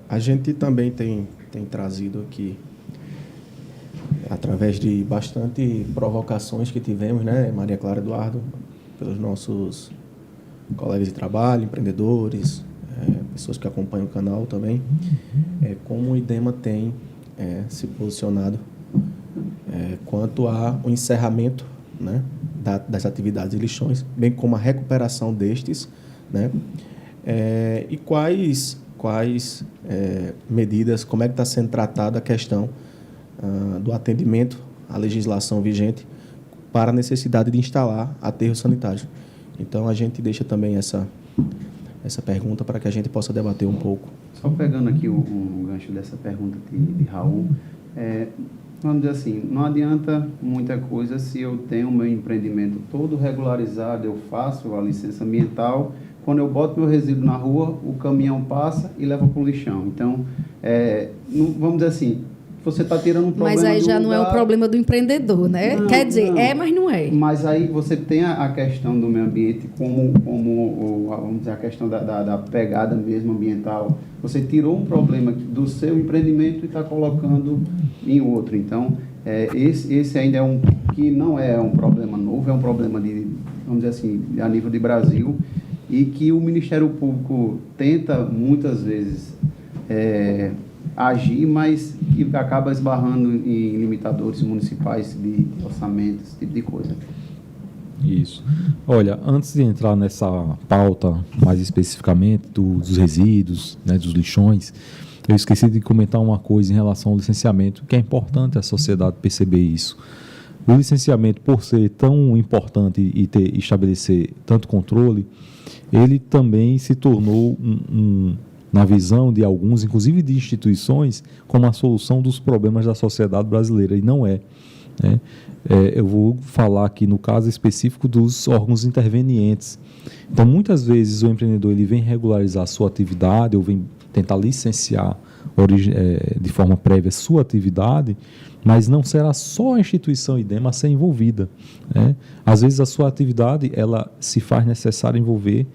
A gente também tem trazido aqui, através de bastante provocações que tivemos, né, Maria Clara Eduardo, pelos nossos colegas de trabalho, empreendedores, pessoas que acompanham o canal também, como o IDEMA tem se posicionado quanto ao encerramento, né, das atividades de lixões, bem como a recuperação destes, né, e quais medidas, como é que está sendo tratada a questão do atendimento à legislação vigente para a necessidade de instalar aterros sanitários. Então, a gente deixa também essa pergunta para que a gente possa debater um pouco. Só pegando aqui um gancho dessa pergunta de Raul, vamos dizer assim, não adianta muita coisa se eu tenho o meu empreendimento todo regularizado, eu faço a licença ambiental, quando eu boto meu resíduo na rua, o caminhão passa e leva para o lixão. Então, vamos dizer assim, você está tirando um problema. Mas aí já não é o problema do empreendedor, né? Quer dizer, mas não é. Mas aí você tem a questão do meio ambiente como vamos dizer, a questão da pegada mesmo ambiental. Você tirou um problema do seu empreendimento e está colocando em outro. Então, esse ainda que não é um problema novo, é um problema vamos dizer assim, a nível de Brasil, e que o Ministério Público tenta muitas vezes agir, mas que acaba esbarrando em limitadores municipais de orçamento, esse tipo de coisa. Isso. Olha, antes de entrar nessa pauta mais especificamente dos resíduos, né, dos lixões, eu esqueci de comentar uma coisa em relação ao licenciamento, que é importante a sociedade perceber isso. O licenciamento, por ser tão importante e estabelecer tanto controle, ele também se tornou na visão de alguns, inclusive de instituições, como a solução dos problemas da sociedade brasileira, e não é. Eu vou falar aqui no caso específico dos órgãos intervenientes. Então, muitas vezes o empreendedor ele vem regularizar a sua atividade ou vem tentar licenciar de forma prévia sua atividade, mas não será só a instituição IDEMA a ser envolvida. Às vezes a sua atividade ela se faz necessário envolver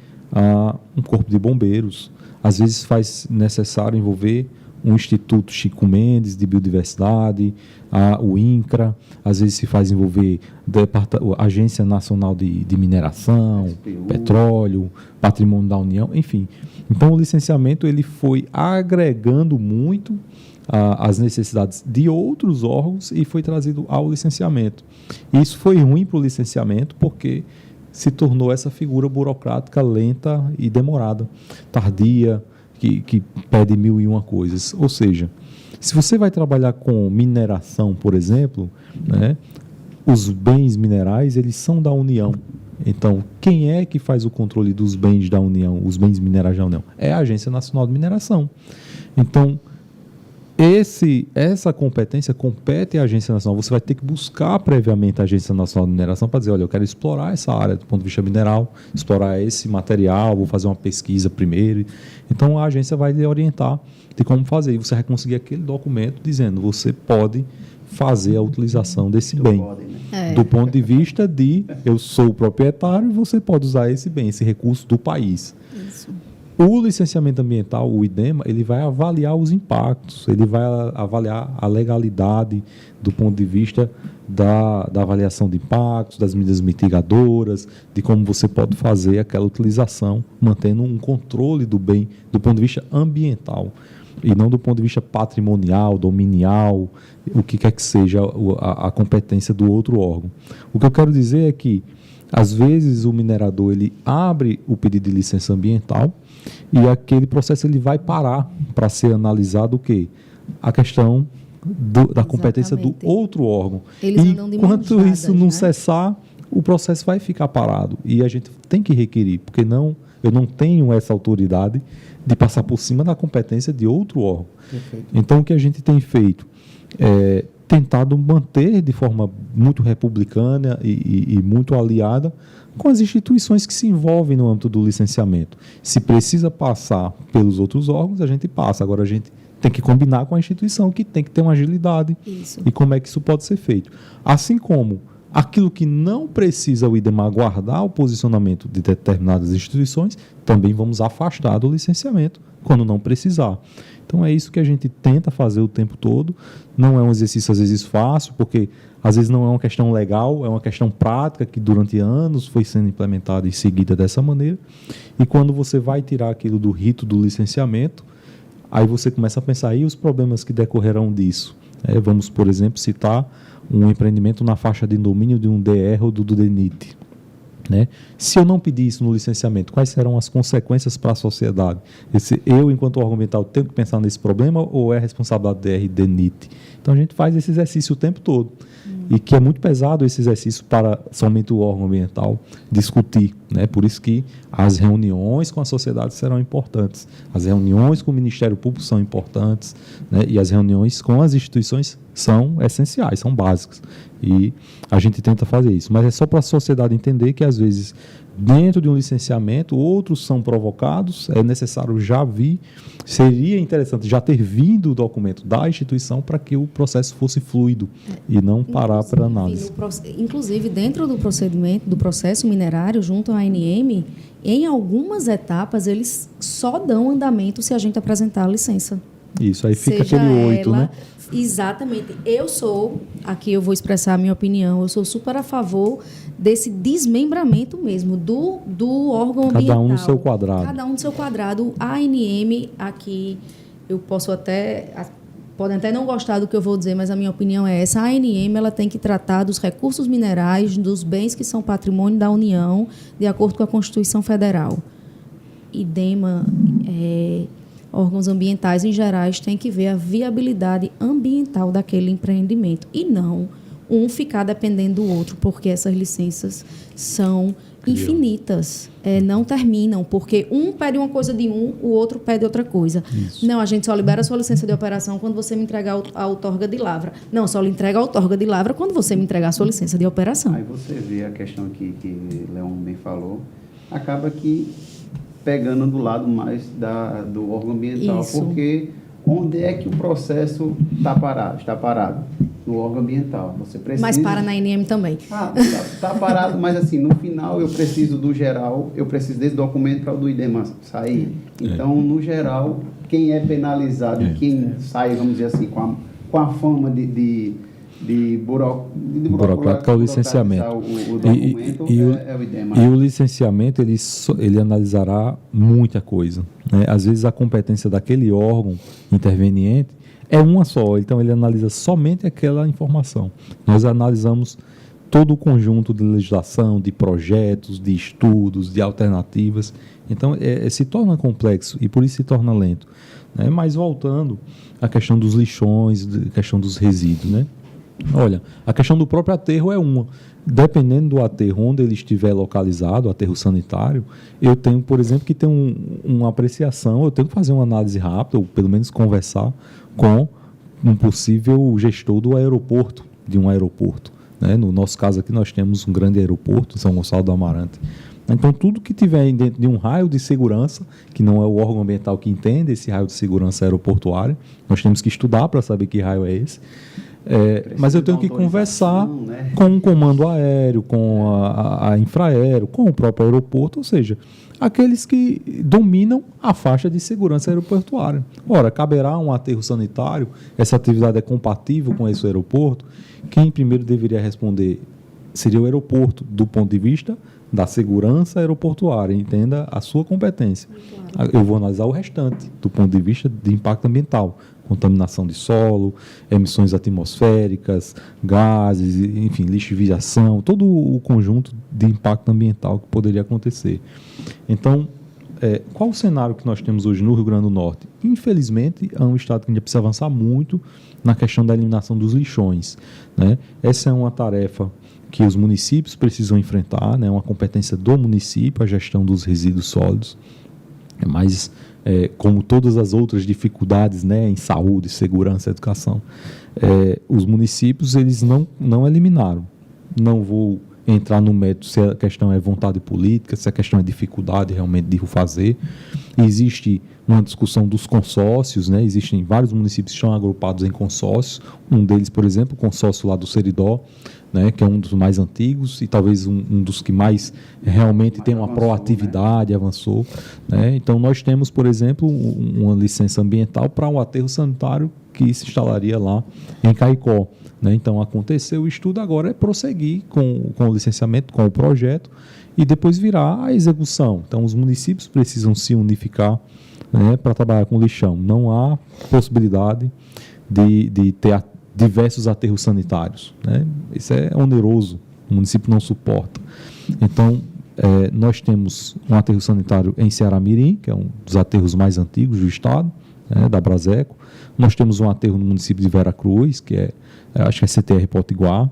um corpo de bombeiros, às vezes faz necessário envolver um Instituto Chico Mendes de Biodiversidade, o INCRA, às vezes se faz envolver a Agência Nacional de Mineração, SPU, Petróleo, Patrimônio da União, enfim. Então o licenciamento ele foi agregando muito as necessidades de outros órgãos e foi trazido ao licenciamento. Isso foi ruim para o licenciamento porque se tornou essa figura burocrática lenta e demorada, tardia, que pede 1001 coisas. Ou seja, se você vai trabalhar com mineração, por exemplo, né, os bens minerais, eles são da União. Então, quem é que faz o controle dos bens da União, os bens minerais da União? É a Agência Nacional de Mineração. Então, essa competência compete à Agência Nacional. Você vai ter que buscar previamente a Agência Nacional de Mineração para dizer, olha, eu quero explorar essa área do ponto de vista mineral, explorar esse material, vou fazer uma pesquisa primeiro. Então, a agência vai lhe orientar de como fazer. E você vai conseguir aquele documento dizendo, você pode fazer a utilização desse bem. Do ponto de vista de, eu sou o proprietário e você pode usar esse bem, esse recurso do país. Isso. O licenciamento ambiental, o IDEMA, ele vai avaliar os impactos, ele vai avaliar a legalidade do ponto de vista da avaliação de impactos, das medidas mitigadoras, de como você pode fazer aquela utilização, mantendo um controle do bem do ponto de vista ambiental, e não do ponto de vista patrimonial, dominial, o que quer que seja a competência do outro órgão. O que eu quero dizer é que, às vezes, o minerador ele abre o pedido de licença ambiental e aquele processo ele vai parar para ser analisado o quê? A questão da competência do outro órgão. Eles e enquanto isso não cessar, o processo vai ficar parado. E a gente tem que requerir, porque eu não tenho essa autoridade de passar por cima da competência de outro órgão. Perfeito. Então, o que a gente tem feito é tentado manter de forma muito republicana e muito aliada com as instituições que se envolvem no âmbito do licenciamento. Se precisa passar pelos outros órgãos, a gente passa. Agora, a gente tem que combinar com a instituição, que tem que ter uma agilidade. Isso. E como é que isso pode ser feito. Assim como Aquilo que não precisa o IDEMAR guardar o posicionamento de determinadas instituições, também vamos afastar do licenciamento quando não precisar. Então é isso que a gente tenta fazer o tempo todo. Não é um exercício às vezes fácil, porque às vezes não é uma questão legal, é uma questão prática que durante anos foi sendo implementada e seguida dessa maneira. E quando você vai tirar aquilo do rito do licenciamento, aí você começa a pensar aí os problemas que decorrerão disso. Vamos, por exemplo, citar um empreendimento na faixa de domínio de um DR ou do DENIT. Se eu não pedir isso no licenciamento, quais serão as consequências para a sociedade? Eu, enquanto órgão ambiental, tenho que pensar nesse problema ou é responsabilidade do DR e DENIT? Então, a gente faz esse exercício o tempo todo. E que é muito pesado esse exercício para somente o órgão ambiental discutir. Por isso que as reuniões com a sociedade serão importantes. As reuniões com o Ministério Público são importantes, e as reuniões com as instituições são essenciais, são básicas. E a gente tenta fazer isso. Mas é só para a sociedade entender que, às vezes, dentro de um licenciamento, outros são provocados, é necessário já vir, seria interessante já ter vindo o documento da instituição para que o processo fosse fluido e não parar para análise. Inclusive, dentro do procedimento, do processo minerário, junto à ANM, em algumas etapas, eles só dão andamento se a gente apresentar a licença. Isso, aí fica Seja aquele 8, ela, exatamente. Aqui eu vou expressar a minha opinião, eu sou super a favor desse desmembramento mesmo do órgão ambiental. Cada um no seu quadrado. Cada um no seu quadrado. A ANM, aqui, eu podem até não gostar do que eu vou dizer, mas a minha opinião é essa. A ANM ela tem que tratar dos recursos minerais, dos bens que são patrimônio da União, de acordo com a Constituição Federal. IDEMA, órgãos ambientais em gerais têm que ver a viabilidade ambiental daquele empreendimento e não um ficar dependendo do outro, porque essas licenças são infinitas, não terminam, porque um pede uma coisa de o outro pede outra coisa. Isso. Não, a gente só libera a sua licença de operação quando você me entregar a outorga de lavra. Não, só lhe entrega a outorga de lavra quando você me entregar a sua licença de operação. Aí você vê a questão que Leon bem falou, acaba que pegando do lado mais do órgão ambiental, isso. Porque onde é que o processo está parado? No órgão ambiental. Você precisa... Mas para na ANM também. Está parado, mas assim, no final eu preciso do geral, eu preciso desse documento para o do IDEMA sair. Então, no geral, quem é penalizado, quem sai, vamos dizer assim, com a fama de burocrático é o licenciamento. O documento é o IDEMA. E o licenciamento, ele analisará muita coisa. Às vezes, a competência daquele órgão interveniente é uma só, então ele analisa somente aquela informação. Nós analisamos todo o conjunto de legislação, de projetos, de estudos, de alternativas. Então, se torna complexo e por isso se torna lento. Mas voltando à questão dos lixões, à questão dos resíduos, Olha, a questão do próprio aterro é uma. Dependendo do aterro, onde ele estiver localizado, o aterro sanitário, eu tenho, por exemplo, que ter uma apreciação, eu tenho que fazer uma análise rápida, ou pelo menos conversar com um possível gestor do aeroporto, de um aeroporto. No nosso caso aqui, nós temos um grande aeroporto, São Gonçalo do Amarante. Então, tudo que tiver dentro de um raio de segurança, que não é o órgão ambiental que entende esse raio de segurança aeroportuário, nós temos que estudar para saber que raio é esse. Mas eu tenho que conversar com o comando aéreo, com a infraero, com o próprio aeroporto, ou seja, aqueles que dominam a faixa de segurança aeroportuária. Ora, caberá um aterro sanitário, essa atividade é compatível com esse aeroporto? Quem primeiro deveria responder seria o aeroporto, do ponto de vista da segurança aeroportuária, entenda a sua competência. Claro. Eu vou analisar o restante, do ponto de vista de impacto ambiental, contaminação de solo, emissões atmosféricas, gases, enfim, lixiviação, todo o conjunto de impacto ambiental que poderia acontecer. Então, qual o cenário que nós temos hoje no Rio Grande do Norte? Infelizmente, é um estado que ainda precisa avançar muito na questão da eliminação dos lixões. Essa é uma tarefa que os municípios precisam enfrentar, uma competência do município, a gestão dos resíduos sólidos, mas como todas as outras dificuldades, em saúde, segurança, educação, os municípios eles não eliminaram. Não vou entrar no mérito se a questão é vontade política, se a questão é dificuldade realmente de o fazer. Existe uma discussão dos consórcios, existem vários municípios que estão agrupados em consórcios, um deles, por exemplo, o consórcio lá do Seridó, né, que é um dos mais antigos e talvez um dos que mais realmente tem uma proatividade, avançou. Né? Então, nós temos, por exemplo, uma licença ambiental para um aterro sanitário que se instalaria lá em Caicó. Né? Então, aconteceu o estudo, agora é prosseguir com o licenciamento, com o projeto, e depois virá a execução. Então, os municípios precisam se unificar, né, para trabalhar com lixão. Não há possibilidade de ter diversos aterros sanitários. Né? Isso é oneroso, o município não suporta. Então, nós temos um aterro sanitário em Ceará-Mirim, que é um dos aterros mais antigos do estado, né, da Braseco. Nós temos um aterro no município de Veracruz, que acho que é CTR Potiguar.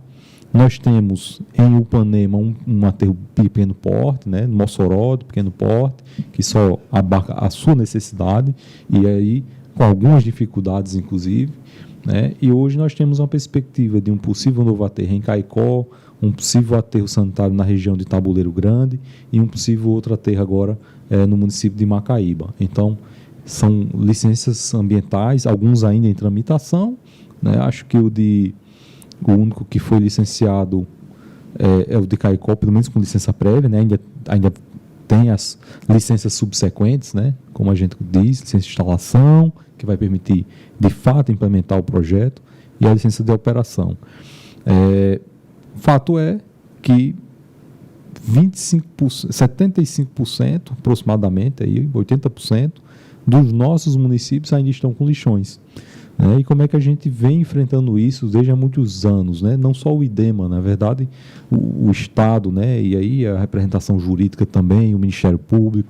Nós temos em Upanema um aterro de pequeno porte, né, no Mossoró de pequeno porte, que só abarca a sua necessidade, e aí com algumas dificuldades, inclusive. Né? E hoje nós temos uma perspectiva de um possível novo aterro em Caicó, um possível aterro sanitário na região de Tabuleiro Grande e um possível outro aterro agora no município de Macaíba. Então, são licenças ambientais, alguns ainda em tramitação. Né? Acho que o único que foi licenciado é o de Caicó, pelo menos com licença prévia, né? Ainda tem as licenças subsequentes, né? Como a gente diz, licença de instalação, que vai permitir, de fato, implementar o projeto, e a licença de operação. Fato é que 75%, aproximadamente, aí, 80% dos nossos municípios ainda estão com lixões. Né? E como é que a gente vem enfrentando isso desde há muitos anos? Né? Não só o IDEMA, na verdade, o Estado, né? E aí a representação jurídica também, o Ministério Público.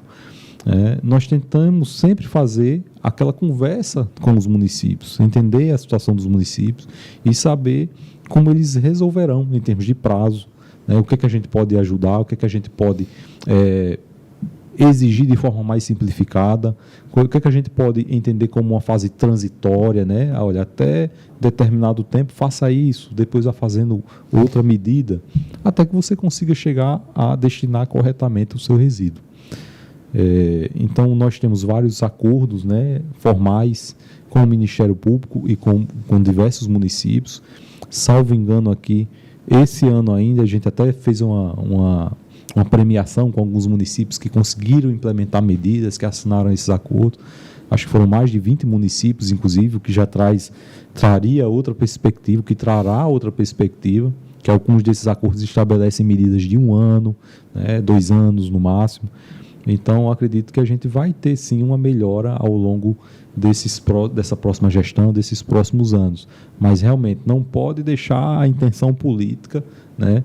Nós tentamos sempre fazer aquela conversa com os municípios, entender a situação dos municípios e saber como eles resolverão em termos de prazo, né? O que é que a gente pode ajudar, o que é que a gente pode exigir de forma mais simplificada, o que é que a gente pode entender como uma fase transitória, né? Olha, até determinado tempo faça isso, depois vá fazendo outra medida, até que você consiga chegar a destinar corretamente o seu resíduo. Então, nós temos vários acordos, né, formais com o Ministério Público e com diversos municípios. Salvo engano aqui, esse ano ainda, a gente até fez uma premiação com alguns municípios que conseguiram implementar medidas, que assinaram esses acordos. Acho que foram mais de 20 municípios, inclusive, o que já traria outra perspectiva, que trará outra perspectiva, que alguns desses acordos estabelecem medidas de 1 ano, né, 2 anos no máximo. Então, acredito que a gente vai ter, sim, uma melhora ao longo dessa próxima gestão, desses próximos anos. Mas, realmente, não pode deixar a intenção política, né,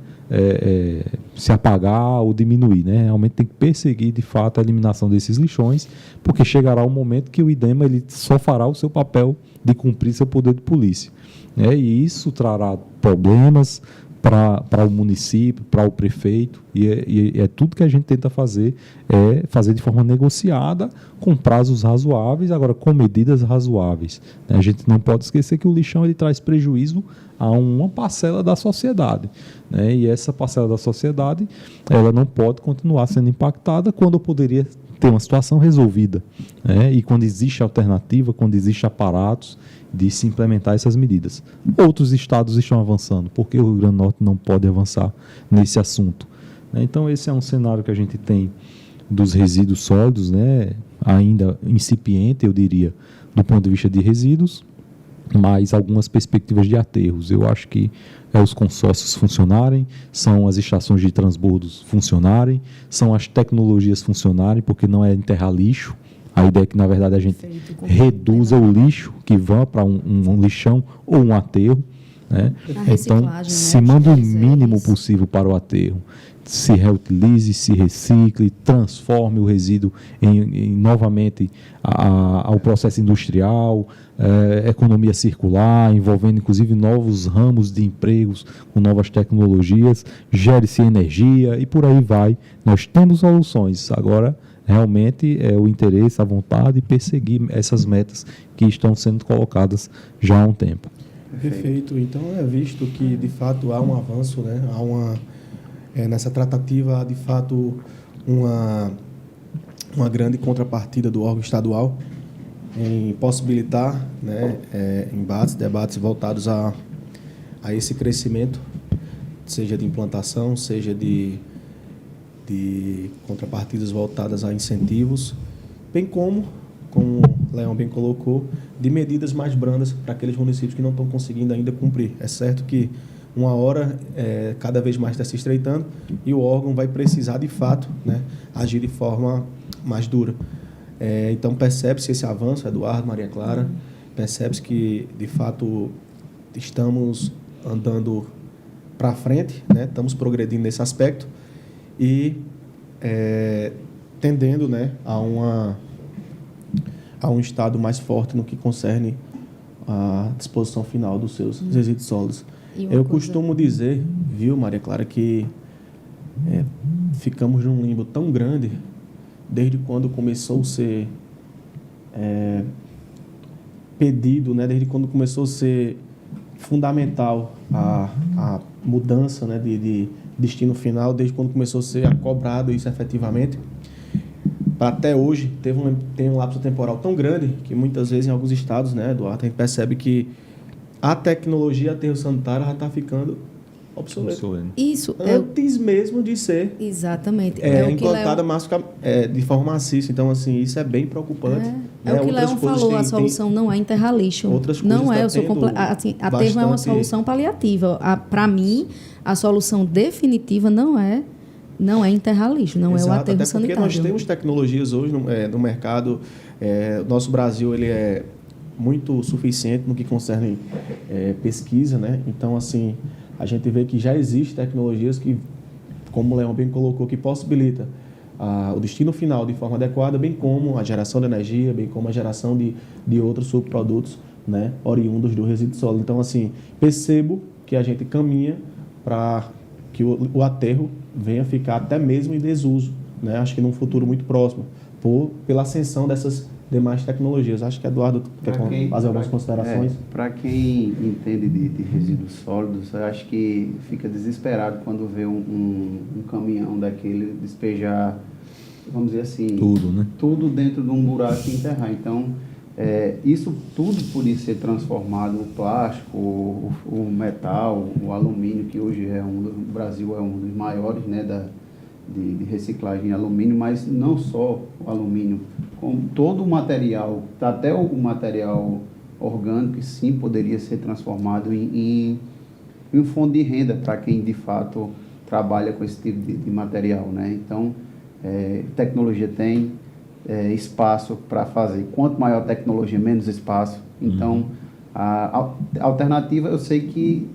se apagar ou diminuir. Né? Realmente tem que perseguir, de fato, a eliminação desses lixões, porque chegará um momento que o IDEMA ele só fará o seu papel de cumprir seu poder de polícia. Né? E isso trará problemas para o município, para o prefeito, e é tudo que a gente tenta fazer, fazer de forma negociada, com prazos razoáveis, agora com medidas razoáveis. A gente não pode esquecer que o lixão ele traz prejuízo a uma parcela da sociedade, né? E essa parcela da sociedade ela não pode continuar sendo impactada quando poderia ter uma situação resolvida, né? E quando existe alternativa, quando existe aparatos de se implementar essas medidas. Outros estados estão avançando, porque o Rio Grande do Norte não pode avançar nesse assunto. Então, esse é um cenário que a gente tem dos resíduos sólidos, né? Ainda incipiente, eu diria, do ponto de vista de resíduos, mas algumas perspectivas de aterros. Eu acho que os consórcios funcionarem, são as estações de transbordos funcionarem, são as tecnologias funcionarem, porque não é enterrar lixo. A ideia é que, na verdade, a gente reduza o lixo que vá para um lixão ou um aterro. Né? Então, se manda o mínimo possível para o aterro. Se reutilize, se recicle, transforme o resíduo novamente ao processo industrial, economia circular, envolvendo inclusive novos ramos de empregos com novas tecnologias, gere-se energia e por aí vai. Nós temos soluções. Agora, realmente é o interesse, a vontade de perseguir essas metas que estão sendo colocadas já há um tempo. Perfeito. Então, é visto que, de fato, há um avanço, né? Nessa tratativa, há, de fato, uma grande contrapartida do órgão estadual em possibilitar, né, debates voltados a esse crescimento seja de implantação, seja de contrapartidas voltadas a incentivos, bem como o Leão bem colocou, de medidas mais brandas para aqueles municípios que não estão conseguindo ainda cumprir. É certo que uma hora cada vez mais está se estreitando e o órgão vai precisar, de fato, né, agir de forma mais dura. Então, percebe-se esse avanço, Eduardo, Maria Clara, percebe-se que, de fato, estamos andando para frente, né, estamos progredindo nesse aspecto e tendendo, né, a um estado mais forte no que concerne a disposição final dos seus resíduos sólidos. Eu costumo dizer, viu, Maria Clara, que ficamos num limbo tão grande desde quando começou a ser pedido, né, desde quando começou a ser fundamental a mudança, né, de destino final, desde quando começou a ser cobrado isso efetivamente, para até hoje tem um lapso temporal tão grande que muitas vezes em alguns estados, né, Eduardo, a gente percebe que a tecnologia aterro sanitário já está ficando obsoleta. Isso antes mesmo de ser exatamente implantada de forma maciça. Então, assim, isso é bem preocupante. O que Leão falou, a solução não é enterrar lixo. Não é, aterro é uma solução paliativa. Para mim, a solução definitiva não é enterrar lixo, não é o aterro até sanitário. Porque nós temos tecnologias hoje no mercado. O nosso Brasil ele é muito suficiente no que concerne pesquisa, né? Então, assim, a gente vê que já existem tecnologias que, como o Leão bem colocou, que possibilita o destino final de forma adequada, bem como a geração de energia, bem como a geração de outros subprodutos, né, oriundos do resíduo sólido. Então, assim, percebo que a gente caminha para que o aterro venha ficar até mesmo em desuso, né? Acho que num futuro muito próximo, pela ascensão dessas demais tecnologias. Acho que Eduardo quer fazer algumas considerações. Para quem entende de resíduos sólidos, eu acho que fica desesperado quando vê um caminhão daquele despejar, vamos dizer assim, tudo, né? Tudo dentro de um buraco e enterrar. Então, isso tudo podia ser transformado no plástico, o metal, o alumínio, que hoje o Brasil é um dos maiores, né, de reciclagem de alumínio, mas não só o alumínio, como todo o material, até o material orgânico, sim, poderia ser transformado em um fundo de renda para quem de fato trabalha com esse tipo de material, né? Então, tecnologia tem espaço para fazer. Quanto maior a tecnologia, menos espaço. Então, a alternativa, eu sei que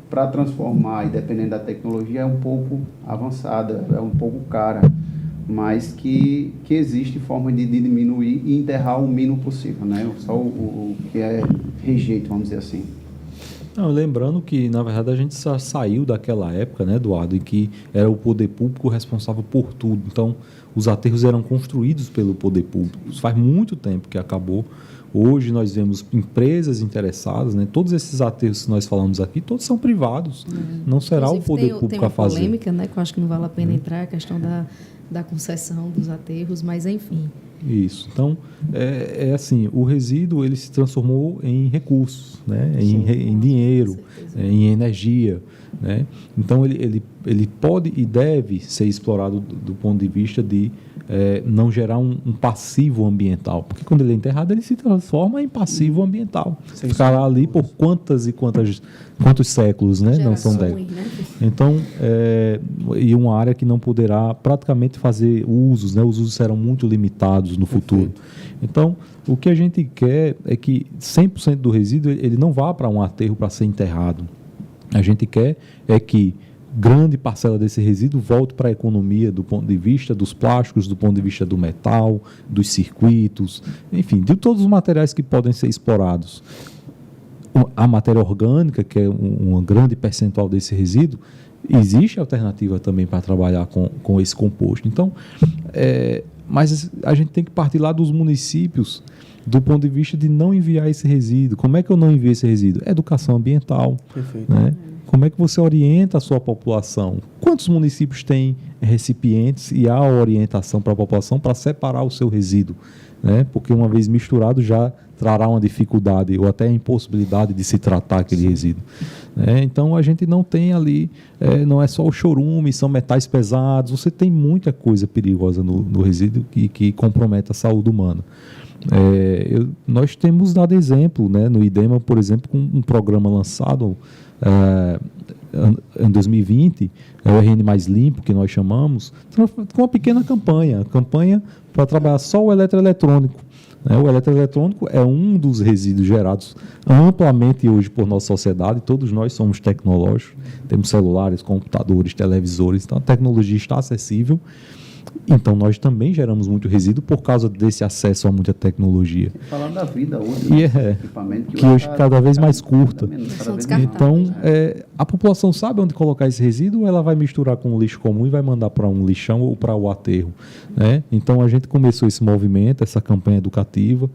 para transformar, e dependendo da tecnologia, é um pouco avançada, é um pouco cara, mas que existe forma de diminuir e enterrar o mínimo possível, né? Só o que é rejeito, vamos dizer assim. Não, lembrando que, na verdade, a gente já saiu daquela época, né, Eduardo, em que era o poder público responsável por tudo. Então, os aterros eram construídos pelo poder público. Isso faz muito tempo que acabou. Hoje nós vemos empresas interessadas, né? Todos esses aterros que nós falamos aqui, todos são privados. Não será o poder público a fazer. Tem uma polêmica, né, que eu acho que não vale a pena entrar, a questão da concessão dos aterros, mas enfim. Isso. Então, assim, o resíduo ele se transformou em recursos, né? Em dinheiro, em energia, né? Então, ele pode e deve ser explorado do ponto de vista de não gerar um passivo ambiental. Porque quando ele é enterrado, ele se transforma em passivo ambiental. Ficará ali por quantos séculos, né? Não são décadas. Né? Então, e uma área que não poderá praticamente fazer usos, né? Os usos serão muito limitados no futuro. Então, o que a gente quer é que 100% do resíduo ele não vá para um aterro para ser enterrado. A gente quer que grande parcela desse resíduo volte para a economia do ponto de vista dos plásticos, do ponto de vista do metal, dos circuitos, enfim, de todos os materiais que podem ser explorados. A matéria orgânica, que é um grande percentual desse resíduo, existe alternativa também para trabalhar com esse composto. Então, mas a gente tem que partir lá dos municípios do ponto de vista de não enviar esse resíduo. Como é que eu não envio esse resíduo? Educação ambiental, né? como é que você orienta a sua população? Quantos municípios têm recipientes e há orientação para a população para separar o seu resíduo? Né? Porque uma vez misturado já trará uma dificuldade ou até a impossibilidade de se tratar aquele resíduo. Né? Então a gente não tem ali, não é só o chorume, são metais pesados, você tem muita coisa perigosa no resíduo que compromete a saúde humana. Nós temos dado exemplo, né, no IDEMA, por exemplo, com um programa lançado em 2020, o RN Mais Limpo, que nós chamamos, com uma pequena campanha para trabalhar só o eletroeletrônico. O eletroeletrônico é um dos resíduos gerados amplamente hoje por nossa sociedade. Todos nós somos tecnológicos, temos celulares, computadores, televisores, então a tecnologia está acessível. Então nós também geramos muito resíduo por causa desse acesso a muita tecnologia. Falando da vida hoje, equipamento que hoje cada vez mais curta. Então a população sabe onde colocar esse resíduo, ou ela vai misturar com o lixo comum e vai mandar para um lixão ou para o aterro, né? Então a gente começou esse movimento, essa campanha educativa.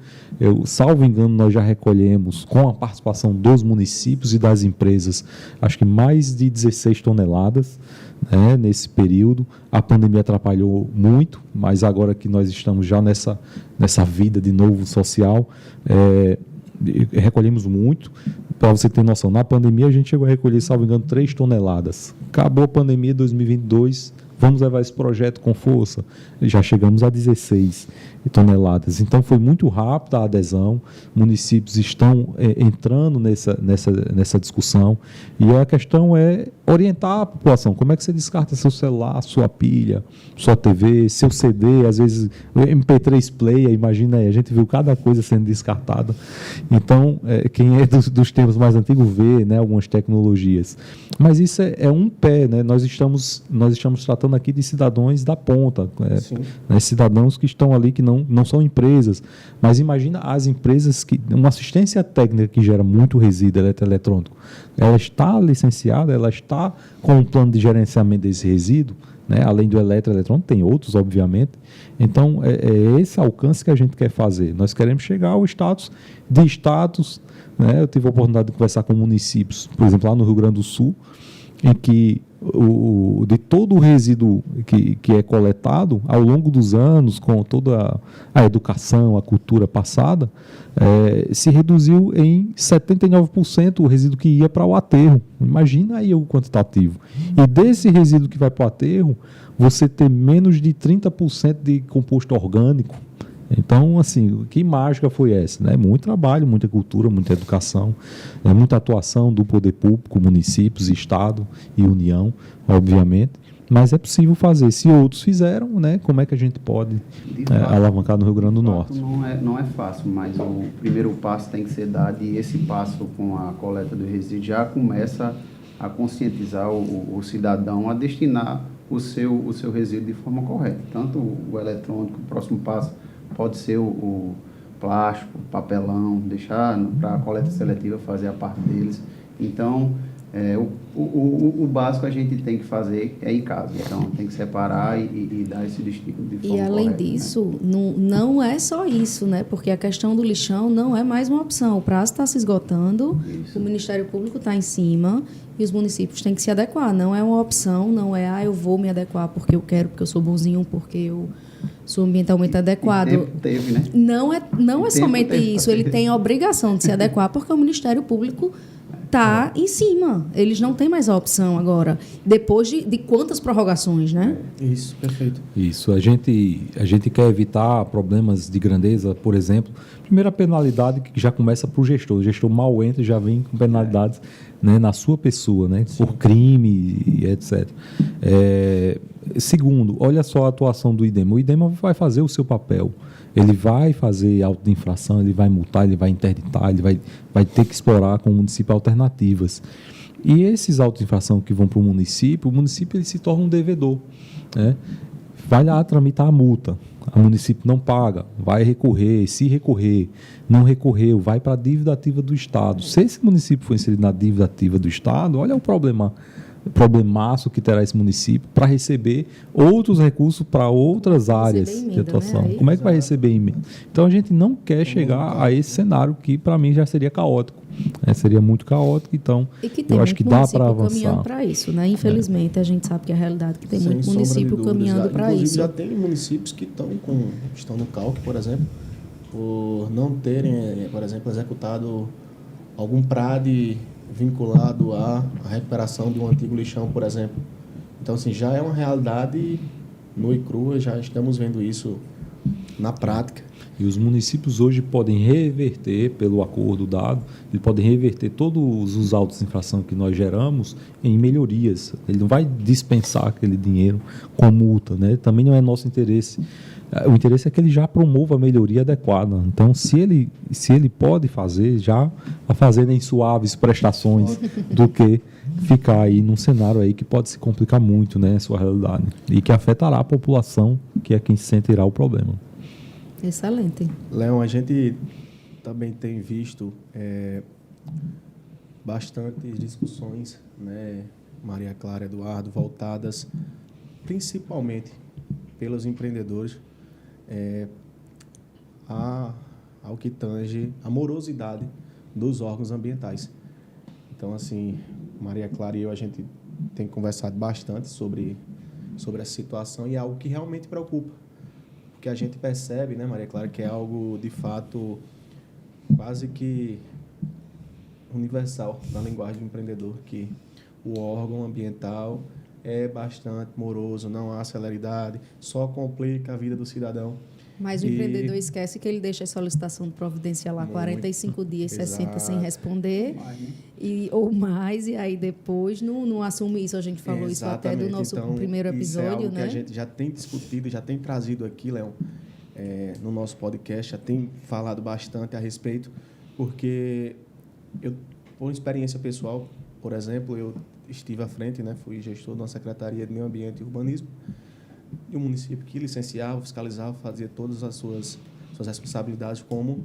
Salvo engano, nós já recolhemos, com a participação dos municípios e das empresas, acho que mais de 16 toneladas. Nesse período, a pandemia atrapalhou muito, mas agora que nós estamos já nessa vida de novo social, recolhemos muito. Para você ter noção, na pandemia a gente chegou a recolher, salvo engano, 3 toneladas. Acabou a pandemia 2022, vamos levar esse projeto com força. Já chegamos a 16 toneladas. Então foi muito rápida a adesão, municípios estão entrando nessa discussão, e a questão é orientar a população. Como é que você descarta seu celular, sua pilha, sua TV, seu CD, às vezes o MP3 player, imagina aí, a gente viu cada coisa sendo descartada. Então, quem é dos tempos mais antigos vê, né, algumas tecnologias. Mas isso é um pé, né? Nós estamos tratando aqui de cidadãos da ponta, né, cidadãos que estão ali, que não são empresas, mas imagina as empresas uma assistência técnica que gera muito resíduo eletroeletrônico, ela está licenciada, ela está com um plano de gerenciamento desse resíduo, né? Além do eletroeletrônico, tem outros, obviamente. Então, é esse alcance que a gente quer fazer. Nós queremos chegar ao status, né? Eu tive a oportunidade de conversar com municípios, por exemplo, lá no Rio Grande do Sul, em que de todo o resíduo que é coletado ao longo dos anos, com toda a educação, a cultura passada, se reduziu em 79% o resíduo que ia para o aterro. Imagina aí o quantitativo. E desse resíduo que vai para o aterro, você ter menos de 30% de composto orgânico. Então, assim, que mágica foi essa? Né? Muito trabalho, muita cultura, muita educação, muita atuação do poder público, municípios, Estado e União, obviamente. Mas é possível fazer. Se outros fizeram, né, como é que a gente pode alavancar no Rio Grande do Norte? Não é fácil, mas o primeiro passo tem que ser dado, e esse passo com a coleta do resíduo já começa a conscientizar o cidadão a destinar o seu resíduo de forma correta. Tanto o eletrônico, o próximo passo pode ser o plástico, o papelão, deixar para a coleta seletiva fazer a parte deles. Então, o básico a gente tem que fazer em casa. Então, tem que separar e dar esse destino de forma correta. E além disso, né? não é só isso, né? Porque a questão do lixão não é mais uma opção. O prazo está se esgotando, o Ministério Público está em cima e os municípios têm que se adequar. Não é uma opção, não é, eu vou me adequar porque eu quero, porque eu sou bonzinho, porque eu sou ambientalmente adequado. Tempo teve, né? Não é somente isso. Ele tem a obrigação de se adequar porque o Ministério Público está em cima. Eles não têm mais a opção agora. Depois de quantas prorrogações, né? Isso, perfeito. Isso. A gente quer evitar problemas de grandeza, por exemplo. Primeira penalidade que já começa para o gestor. O gestor mal entra e já vem com penalidades, né, na sua pessoa, né, por crime e etc. Segundo, olha só a atuação do IDEMA. O IDEMA vai fazer o seu papel. Ele vai fazer auto de infração, ele vai multar, ele vai interditar, ele vai ter que explorar com o município alternativas. E esses autos de infração que vão para o município ele se torna um devedor, né? Vai lá tramitar a multa, o município não paga, vai recorrer, se recorrer, não recorreu, vai para a dívida ativa do Estado. Se esse município for inserido na dívida ativa do Estado, olha o problema problemaço que terá esse município para receber outros recursos para outras áreas emenda, de atuação. né? Como é que vai receber emenda? Então a gente não quer chegar a esse cenário que para mim já seria caótico. Seria muito caótico, então E que tem eu acho muito que dá município para avançar. caminhando para isso, né? Infelizmente, a gente sabe que é a realidade que tem Sem muito sombra de município dúvidas. caminhando para Inclusive, isso. já tem municípios que estão no calque, por exemplo, por não terem, por exemplo, executado algum PRAD vinculado à recuperação de um antigo lixão, por exemplo. Então, assim, já é uma realidade nua e crua, já estamos vendo isso na prática. E os municípios hoje podem reverter, pelo acordo dado, eles podem reverter todos os autos de infração que nós geramos em melhorias. Ele não vai dispensar aquele dinheiro com multa, né? Também não é nosso interesse. O interesse é que ele já promova a melhoria adequada. Então, se ele pode fazer, já a fazer em suaves prestações do que ficar aí num cenário aí que pode se complicar muito, né, a sua realidade. E que afetará a população, que é quem sentirá o problema. Excelente. Leão, a gente também tem visto bastantes discussões, né, Maria Clara, Eduardo, voltadas principalmente pelos empreendedores ao que tange a morosidade dos órgãos ambientais. Então, assim, Maria Clara e eu, a gente tem conversado bastante sobre essa situação e é algo que realmente preocupa. Porque a gente percebe, né, Maria Clara, que é algo, de fato, quase que universal na linguagem do empreendedor, que o órgão ambiental é bastante moroso, não há celeridade, só complica a vida do cidadão. Mas o empreendedor esquece que ele deixa a solicitação de providência lá 45 dias, 60 sem responder, ou mais, e aí depois não assume isso. A gente falou isso até do nosso primeiro episódio, isso é algo né? que a gente já tem discutido, já tem trazido aqui, Leão, no nosso podcast, já tem falado bastante a respeito, porque eu, por experiência pessoal, por exemplo, eu estive à frente, né, fui gestor de uma Secretaria de Meio Ambiente e Urbanismo, de um município que licenciava, fiscalizava, fazia todas as suas responsabilidades como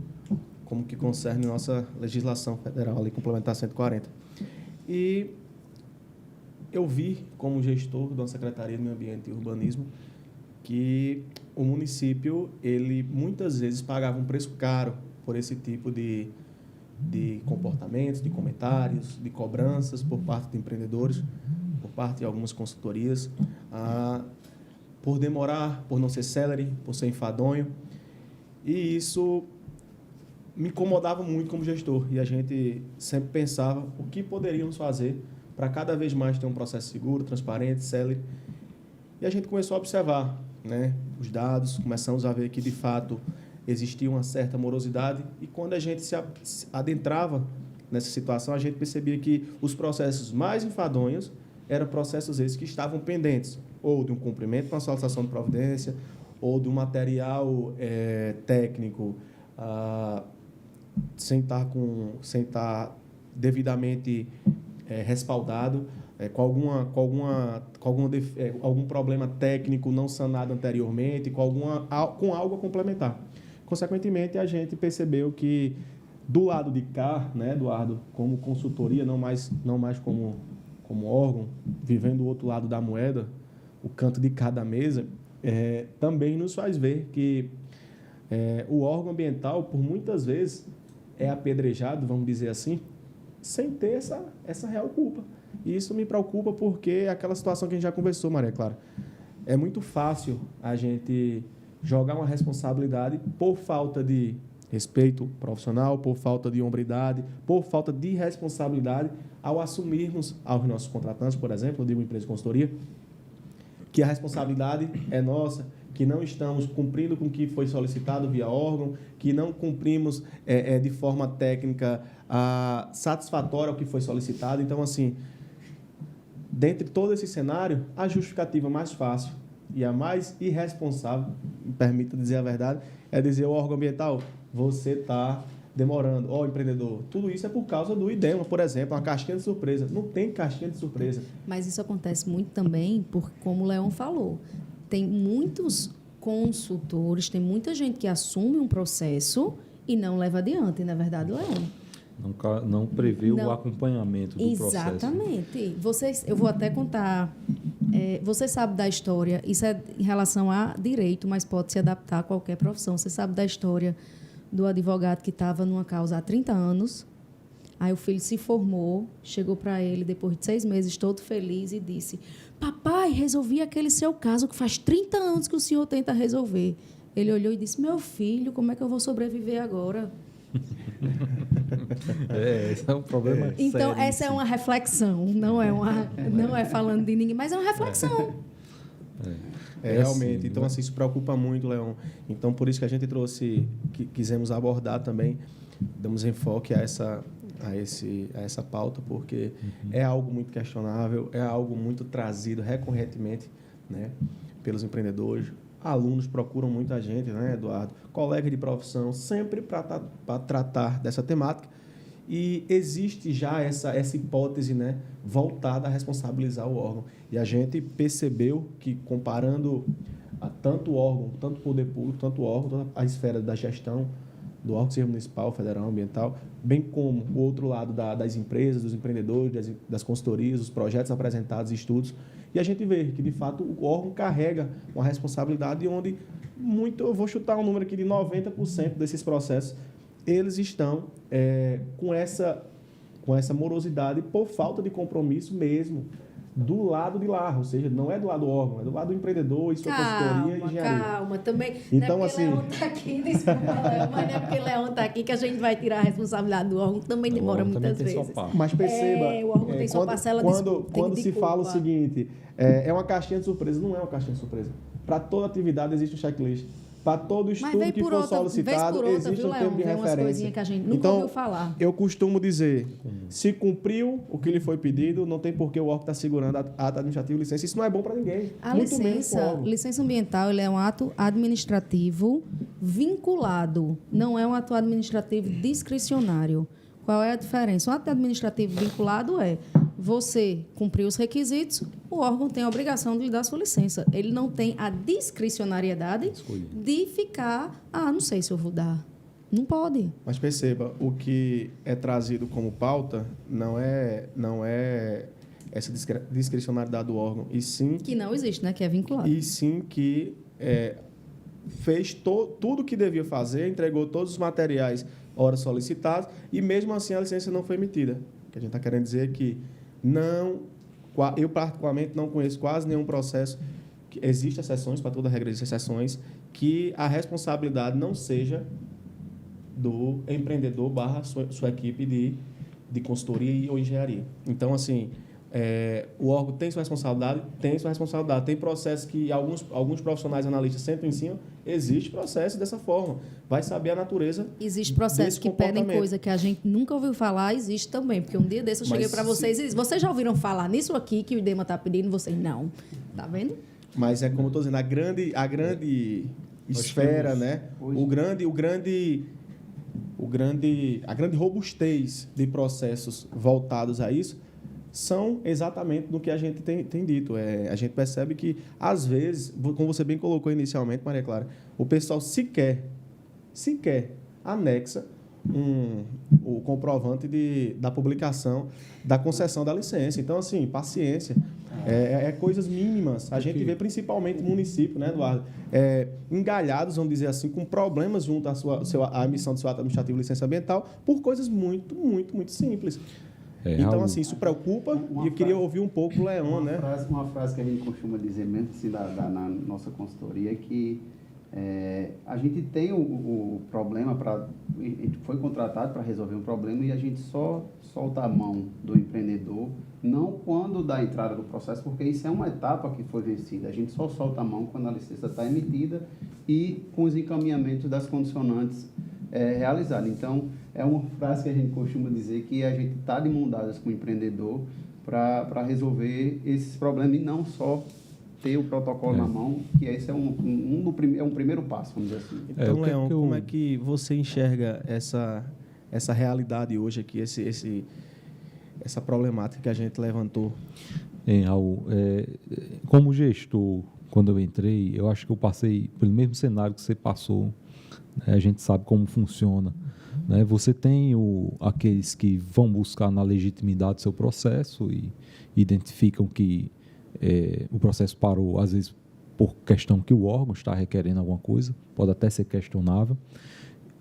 que concerne nossa legislação federal, a Lei Complementar 140. E eu vi, como gestor de uma Secretaria de Meio Ambiente e Urbanismo, que o município, ele muitas vezes pagava um preço caro por esse tipo de comportamentos, de comentários, de cobranças por parte de empreendedores, por parte de algumas consultorias, por demorar, por não ser célere, por ser enfadonho. E isso me incomodava muito como gestor. E a gente sempre pensava o que poderíamos fazer para cada vez mais ter um processo seguro, transparente, célere. E a gente começou a observar, né, os dados, começamos a ver que, de fato, existia uma certa morosidade. E quando a gente se adentrava nessa situação, a gente percebia que os processos mais enfadonhos eram processos esses que estavam pendentes, ou de um cumprimento com a solicitação de providência, ou de um material técnico sem estar devidamente respaldado, com algum problema técnico não sanado anteriormente, com algo a complementar. Consequentemente, a gente percebeu que, do lado de cá, né, Eduardo, como consultoria, não mais como órgão, vivendo o outro lado da moeda, o canto de cada mesa, também nos faz ver que o órgão ambiental, por muitas vezes, é apedrejado, vamos dizer assim, sem ter essa real culpa. E isso me preocupa porque é aquela situação que a gente já conversou, Maria Clara. É muito fácil a gente jogar uma responsabilidade por falta de respeito profissional, por falta de hombridade, por falta de responsabilidade ao assumirmos aos nossos contratantes, por exemplo, de uma empresa de consultoria, que a responsabilidade é nossa, que não estamos cumprindo com o que foi solicitado via órgão, que não cumprimos de forma técnica satisfatória o que foi solicitado. Então, assim, dentre todo esse cenário, a justificativa mais fácil e a mais irresponsável, me permita dizer a verdade, é dizer ao órgão ambiental: você está demorando. Ó, empreendedor, tudo isso é por causa do IDEMA, por exemplo, uma caixinha de surpresa. Não tem caixinha de surpresa. Mas isso acontece muito também, porque, como o Leão falou, tem muitos consultores, tem muita gente que assume um processo e não leva adiante, não é verdade, Leão? Não prevê o Não. acompanhamento do processo. Exatamente. Eu vou até contar. Você sabe da história, isso é em relação a direito, mas pode se adaptar a qualquer profissão. Você sabe da história do advogado que estava numa causa há 30 anos, aí o filho se formou, chegou para ele depois de 6 meses, todo feliz, e disse: papai, resolvi aquele seu caso que faz 30 anos que o senhor tenta resolver. Ele olhou e disse: meu filho, como é que eu vou sobreviver agora? Esse é um problema Então, sério, essa é sim. uma reflexão, não é falando de ninguém, mas é uma reflexão. Realmente. assim, Então, né? assim, isso preocupa muito, Leon. Então, por isso que a gente trouxe, quisemos abordar também, damos enfoque a essa pauta, porque é algo muito questionável, é algo muito trazido recorrentemente, né, pelos empreendedores. Alunos procuram muita gente, né, Eduardo? Colega de profissão, sempre para tratar dessa temática. E existe já essa hipótese, né, voltada a responsabilizar o órgão. E a gente percebeu que, comparando tanto o órgão, tanto o poder público, tanto o órgão, toda a esfera da gestão do órgão de serviço municipal, federal, ambiental, bem como o outro lado das empresas, dos empreendedores, das consultorias, os projetos apresentados, estudos, e a gente vê que, de fato, o órgão carrega uma responsabilidade onde eu vou chutar um número aqui de 90% desses processos, eles estão com essa morosidade por falta de compromisso mesmo do lado de lá, ou seja, não é do lado do órgão, é do lado do empreendedor e sua consultoria e engenharia. Calma, também. Então, não é porque assim- Leon está aqui, desculpa, Leon, mas não é porque Leon está aqui que a gente vai tirar a responsabilidade do órgão, também O demora órgão também muitas tem sua vezes. parte. Mas perceba, O órgão tem sua parcela de quando de se fala o culpa. seguinte, é uma caixinha de surpresa, não é uma caixinha de surpresa. Para toda atividade existe um checklist. Para todo Mas estudo vem que por for outra, solicitado, vez por outra, existe viu, um tempo Leon? de Vem umas referência. coisinhas que a gente nunca Então, ouviu falar. eu costumo dizer, se cumpriu o que lhe foi pedido, não tem por que o órgão estar segurando ato administrativo e licença. Isso não é bom para ninguém. A muito menos para o órgão. licença ambiental, ele é um ato administrativo vinculado, não é um ato administrativo discricionário. Qual é a diferença? Um ato administrativo vinculado é você cumprir os requisitos, o órgão tem a obrigação de lhe dar sua licença. Ele não tem a discricionariedade de ficar, não sei se eu vou dar. Não pode. Mas perceba, o que é trazido como pauta não é essa discricionariedade do órgão, e sim Que não existe, né? Que é vinculado. que fez tudo o que devia fazer, entregou todos os materiais horas solicitados e mesmo assim a licença não foi emitida. O que a gente está querendo dizer é que eu particularmente não conheço quase nenhum processo, que existem exceções, para toda regra existem exceções, que a responsabilidade não seja do empreendedor / sua equipe de consultoria ou engenharia. Então, assim, o órgão tem sua responsabilidade? Tem sua responsabilidade. Tem processos que alguns profissionais analistas sentam em cima, existe processo dessa forma. Vai saber a natureza. Existe processo desse que pedem comportamento. coisa que a gente nunca ouviu falar, existe também. Porque um dia desse eu cheguei Mas para vocês e disse: vocês já ouviram falar nisso aqui que o IDEMA está pedindo? Vocês não. Tá vendo? Mas é como eu estou dizendo, a grande esfera, temos né? hoje- A grande robustez de processos voltados a isso são exatamente do que a gente tem dito. A gente percebe que, às vezes, como você bem colocou inicialmente, Maria Clara, o pessoal sequer anexa o comprovante da publicação da concessão da licença. Então, assim, paciência. Coisas mínimas. A gente vê principalmente município, né, Eduardo? Engalhados, vamos dizer assim, com problemas junto à emissão do seu ato administrativo de licença ambiental por coisas muito, muito, muito simples. Então, Raul, assim, isso preocupa e eu queria ouvir um pouco o Leon, né? Uma frase que a gente costuma dizer mesmo assim, na nossa consultoria é que a gente tem o problema a gente foi contratado para resolver um problema e a gente só solta a mão do empreendedor, não quando dá a entrada do processo, porque isso é uma etapa que foi vencida. A gente só solta a mão quando a licença está emitida e com os encaminhamentos das condicionantes realizados. Então, é uma frase que a gente costuma dizer que a gente está de mão dadas com o empreendedor para resolver esses problemas e não só ter o protocolo na mão, que esse é um primeiro passo, vamos dizer assim. Então, o que é Leon, que eu- como é que você enxerga essa realidade hoje aqui, essa problemática que a gente levantou? Raul, como gestor, quando eu entrei, eu acho que eu passei pelo mesmo cenário que você passou. A gente sabe como funciona né? Você tem aqueles que vão buscar na legitimidade do seu processo e identificam que o processo parou, às vezes, por questão que o órgão está requerendo alguma coisa, pode até ser questionável,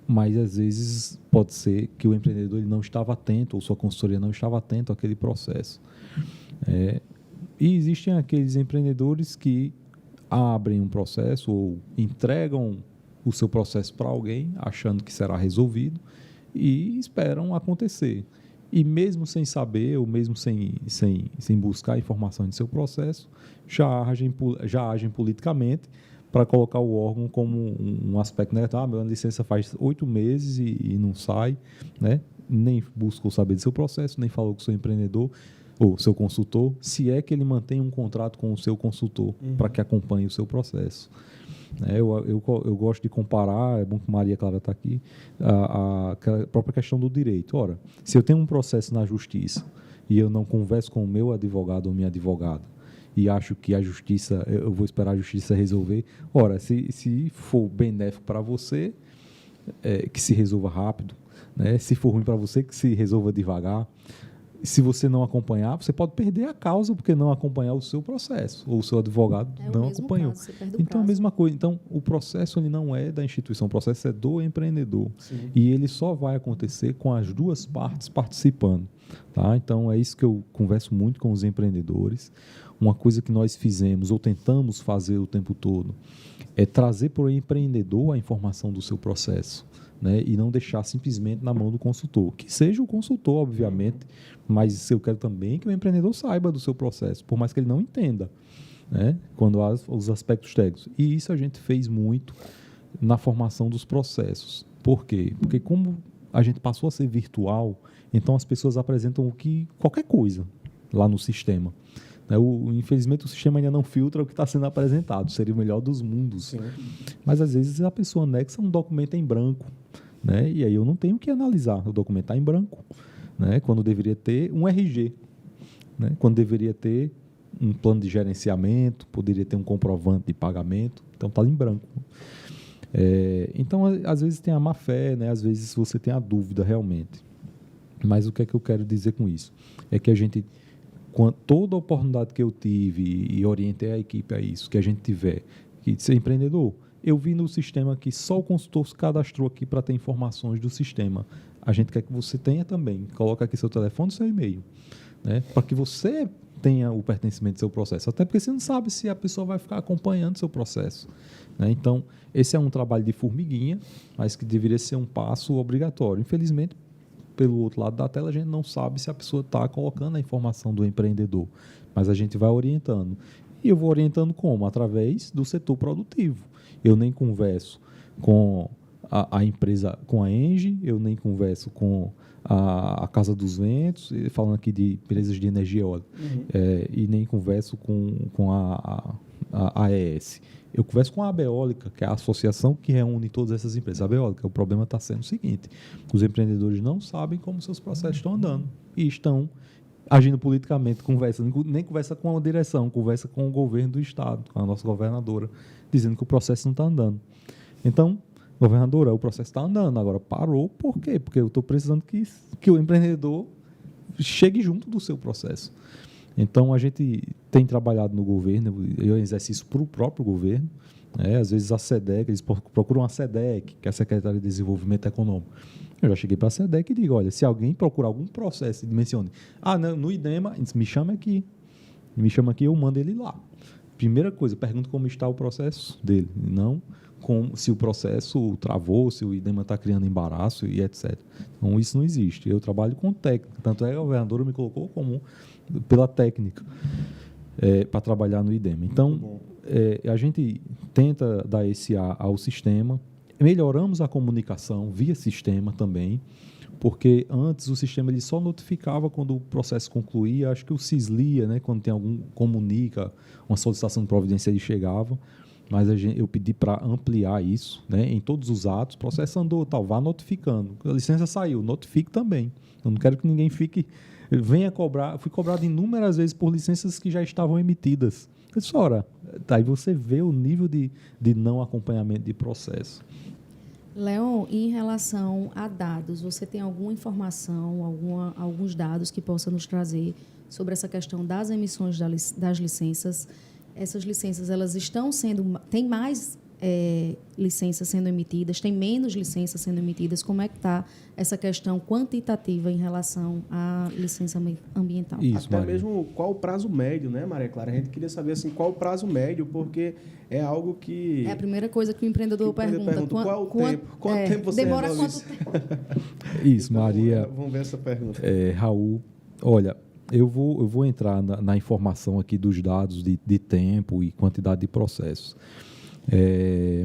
mas às vezes pode ser que o empreendedor ele não estava atento, ou sua consultoria não estava atento àquele processo. E existem aqueles empreendedores que abrem um processo ou entregam o seu processo para alguém, achando que será resolvido, e esperam acontecer. E mesmo sem saber, ou mesmo sem buscar informação de seu processo, já agem politicamente para colocar o órgão como um aspecto negativo. Minha licença faz 8 meses e não sai, né? Nem buscou saber do seu processo, nem falou com o seu empreendedor ou seu consultor, se é que ele mantém um contrato com o seu consultor para que acompanhe o seu processo. Eu gosto de comparar, é bom que Maria Clara está aqui, a própria questão do direito. Ora, se eu tenho um processo na justiça e eu não converso com o meu advogado ou minha advogada e acho que eu vou esperar a justiça resolver, ora, se for benéfico para você, que se resolva rápido, né? Se for ruim para você, que se resolva devagar. Se você não acompanhar, você pode perder a causa porque não acompanhar o seu processo, ou o seu advogado não acompanhou. Caso, você perde o Então, prazo. a mesma coisa. Então, o processo ele não é da instituição, o processo é do empreendedor. Sim. E ele só vai acontecer com as duas partes participando. Tá? Então, é isso que eu converso muito com os empreendedores. Uma coisa que nós fizemos, ou tentamos fazer o tempo todo, é trazer para o empreendedor a informação do seu processo. Né, e não deixar simplesmente na mão do consultor. Que seja o consultor, obviamente, mas eu quero também que o empreendedor saiba do seu processo, por mais que ele não entenda, né, quando há os aspectos técnicos. E isso a gente fez muito na formação dos processos. Por quê? Porque como a gente passou a ser virtual, então as pessoas apresentam qualquer coisa lá no sistema. Infelizmente o sistema ainda não filtra o que está sendo apresentado, seria o melhor dos mundos. Sim. Mas às vezes a pessoa anexa um documento em branco, né? E aí eu não tenho que analisar, o documento está em branco, né? Quando deveria ter um RG, né? Quando deveria ter um plano de gerenciamento, poderia ter um comprovante de pagamento, então está em branco. Então às vezes tem a má fé, né? Às vezes você tem a dúvida realmente. Mas o que é que eu quero dizer com isso? É que a gente, toda a oportunidade que eu tive e orientei a equipe a isso, que a gente tiver, que ser empreendedor, eu vi no sistema que só o consultor se cadastrou aqui para ter informações do sistema. A gente quer que você tenha também. Coloca aqui seu telefone e seu e-mail, né? Para que você tenha o pertencimento do seu processo. Até porque você não sabe se a pessoa vai ficar acompanhando o seu processo, né? Então, esse é um trabalho de formiguinha, mas que deveria ser um passo obrigatório. Infelizmente, pelo outro lado da tela, a gente não sabe se a pessoa está colocando a informação do empreendedor, mas a gente vai orientando. E eu vou orientando como? Através do setor produtivo. Eu nem converso com a empresa, com a Engie, eu nem converso com a Casa dos Ventos, falando aqui de empresas de energia eólica, e nem converso com a AES. Eu converso com a Abeólica, que é a associação que reúne todas essas empresas. A Abeólica, o problema está sendo o seguinte: os empreendedores não sabem como seus processos estão andando e estão agindo politicamente, nem conversa com a direção, conversa com o governo do estado, com a nossa governadora, dizendo que o processo não está andando. Então, governadora, o processo está andando, agora parou, por quê? Porque eu estou precisando que o empreendedor chegue junto do seu processo. Então, a gente tem trabalhado no governo, eu exerço isso para o próprio governo, né? Às vezes a SEDEC, eles procuram a SEDEC, que é a Secretaria de Desenvolvimento Econômico. Eu já cheguei para a SEDEC e digo, olha, se alguém procurar algum processo e mencione, no IDEMA, me chama aqui, eu mando ele lá. Primeira coisa, pergunto como está o processo dele, não se o processo travou, se o IDEMA está criando embaraço e etc. Então, isso não existe. Eu trabalho com técnica, tanto é que a governadora me colocou pela técnica para trabalhar no IDEMA. Então, a gente tenta dar esse ar ao sistema, melhoramos a comunicação via sistema também, porque antes o sistema ele só notificava quando o processo concluía. Acho que o CISLIA, né, quando tem comunica uma solicitação de providência, ele chegava, mas eu pedi para ampliar isso, né, em todos os atos. O processo andou, vá notificando. A licença saiu, notifique também. Eu não quero que ninguém venha cobrar. Fui cobrado inúmeras vezes por licenças que já estavam emitidas. Eu disse, ora, aí você vê o nível de não acompanhamento de processo. Leon, em relação a dados, você tem alguma informação, alguns dados que possa nos trazer sobre essa questão das emissões das licenças? Essas licenças, elas estão sendo... Tem mais licenças sendo emitidas? Tem menos licenças sendo emitidas? Como é que está essa questão quantitativa em relação à licença ambiental? Isso, Até Maria. mesmo qual o prazo médio, né, Maria Clara? A gente queria saber assim, qual o prazo médio, porque é algo que... É a primeira coisa que o empreendedor pergunta. Qual é o tempo? Quanto tempo você demora resolve quanto isso? tempo? Isso, Então, Maria. Vamos ver essa pergunta. Raul, olha, eu vou entrar na informação aqui dos dados de tempo e quantidade de processos.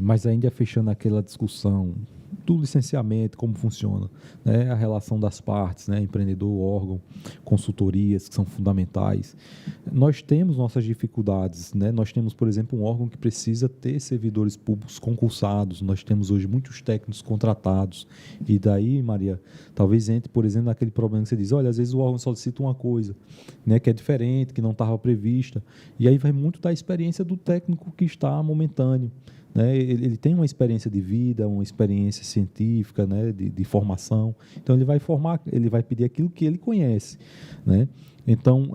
Mas ainda fechando aquela discussão do licenciamento, como funciona, né? A relação das partes, né? Empreendedor, órgão, consultorias, que são fundamentais. Nós temos nossas dificuldades, né? Nós temos, por exemplo, um órgão que precisa ter servidores públicos concursados, nós temos hoje muitos técnicos contratados, e daí, Maria, talvez entre, por exemplo, naquele problema que você diz, olha, às vezes o órgão solicita uma coisa, né? Que é diferente, que não estava prevista, e aí vai muito da experiência do técnico que está momentâneo. Né? Ele tem uma experiência de vida, uma experiência científica, né? de formação, então ele vai pedir aquilo que ele conhece, né? Então,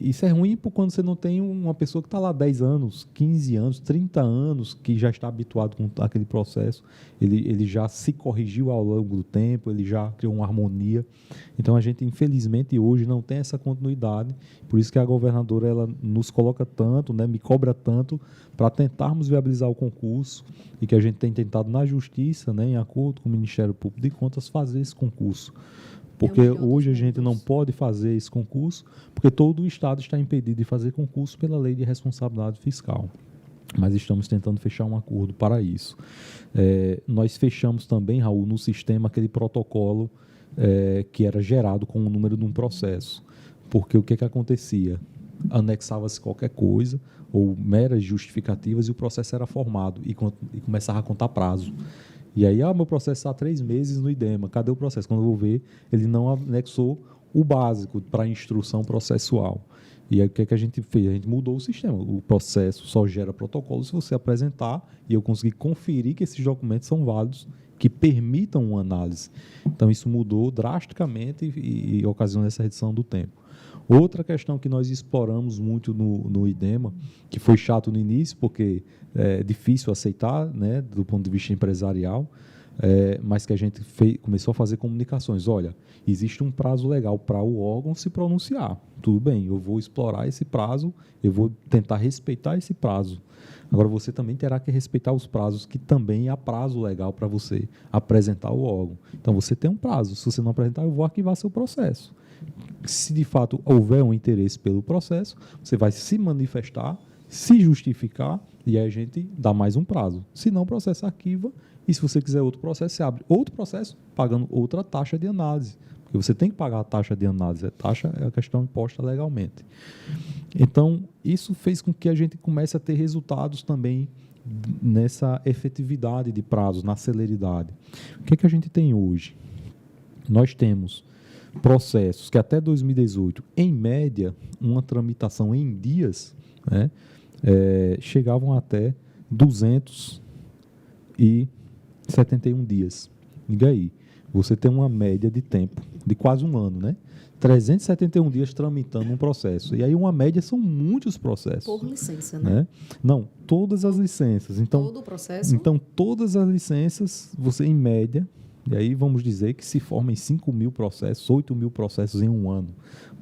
isso é ruim quando você não tem uma pessoa que está lá 10 anos, 15 anos, 30 anos, que já está habituado com aquele processo, ele já se corrigiu ao longo do tempo, ele já criou uma harmonia. Então, a gente, infelizmente, hoje não tem essa continuidade, por isso que a governadora ela nos coloca tanto, né, me cobra tanto, para tentarmos viabilizar o concurso, e que a gente tem tentado na Justiça, né, em acordo com o Ministério Público de Contas, fazer esse concurso. Porque hoje a gente não pode fazer esse concurso, porque todo o Estado está impedido de fazer concurso pela Lei de Responsabilidade Fiscal. Mas estamos tentando fechar um acordo para isso. Nós fechamos também, Raul, no sistema aquele protocolo que era gerado com o número de um processo. Porque o que acontecia? Anexava-se qualquer coisa, ou meras justificativas, e o processo era formado, e começava a contar prazo. E aí, meu processo está há 3 meses no IDEMA. Cadê o processo? Quando eu vou ver, ele não anexou o básico para a instrução processual. E aí, o que a gente fez? A gente mudou o sistema. O processo só gera protocolo se você apresentar e eu conseguir conferir que esses documentos são válidos, que permitam uma análise. Então, isso mudou drasticamente e ocasiona essa redução do tempo. Outra questão que nós exploramos muito no IDEMA, que foi chato no início, porque é difícil aceitar, né, do ponto de vista empresarial, mas que a gente começou a fazer comunicações. Olha, existe um prazo legal para o órgão se pronunciar. Tudo bem, eu vou explorar esse prazo, eu vou tentar respeitar esse prazo. Agora, você também terá que respeitar os prazos, que também há prazo legal para você apresentar o órgão. Então, você tem um prazo. Se você não apresentar, eu vou arquivar seu processo. Se de fato houver um interesse pelo processo, você vai se manifestar, se justificar, e aí a gente dá mais um prazo. Se não, o processo arquiva, e se você quiser outro processo, você abre outro processo pagando outra taxa de análise. Porque você tem que pagar a taxa de análise. A taxa é a questão imposta legalmente. Então, isso fez com que a gente comece a ter resultados também nessa efetividade de prazos, na celeridade. O que a gente tem hoje? Nós temos processos que até 2018, em média, uma tramitação em dias, né, chegavam até 271 dias. E aí, você tem uma média de tempo de quase um ano, né? 371 dias tramitando um processo. E aí uma média são muitos processos. Por licença, né? Não, todas as licenças. Então, todo o processo? Então, todas as licenças, você em média... E aí vamos dizer que se formem 5.000 processos, 8.000 processos em um ano.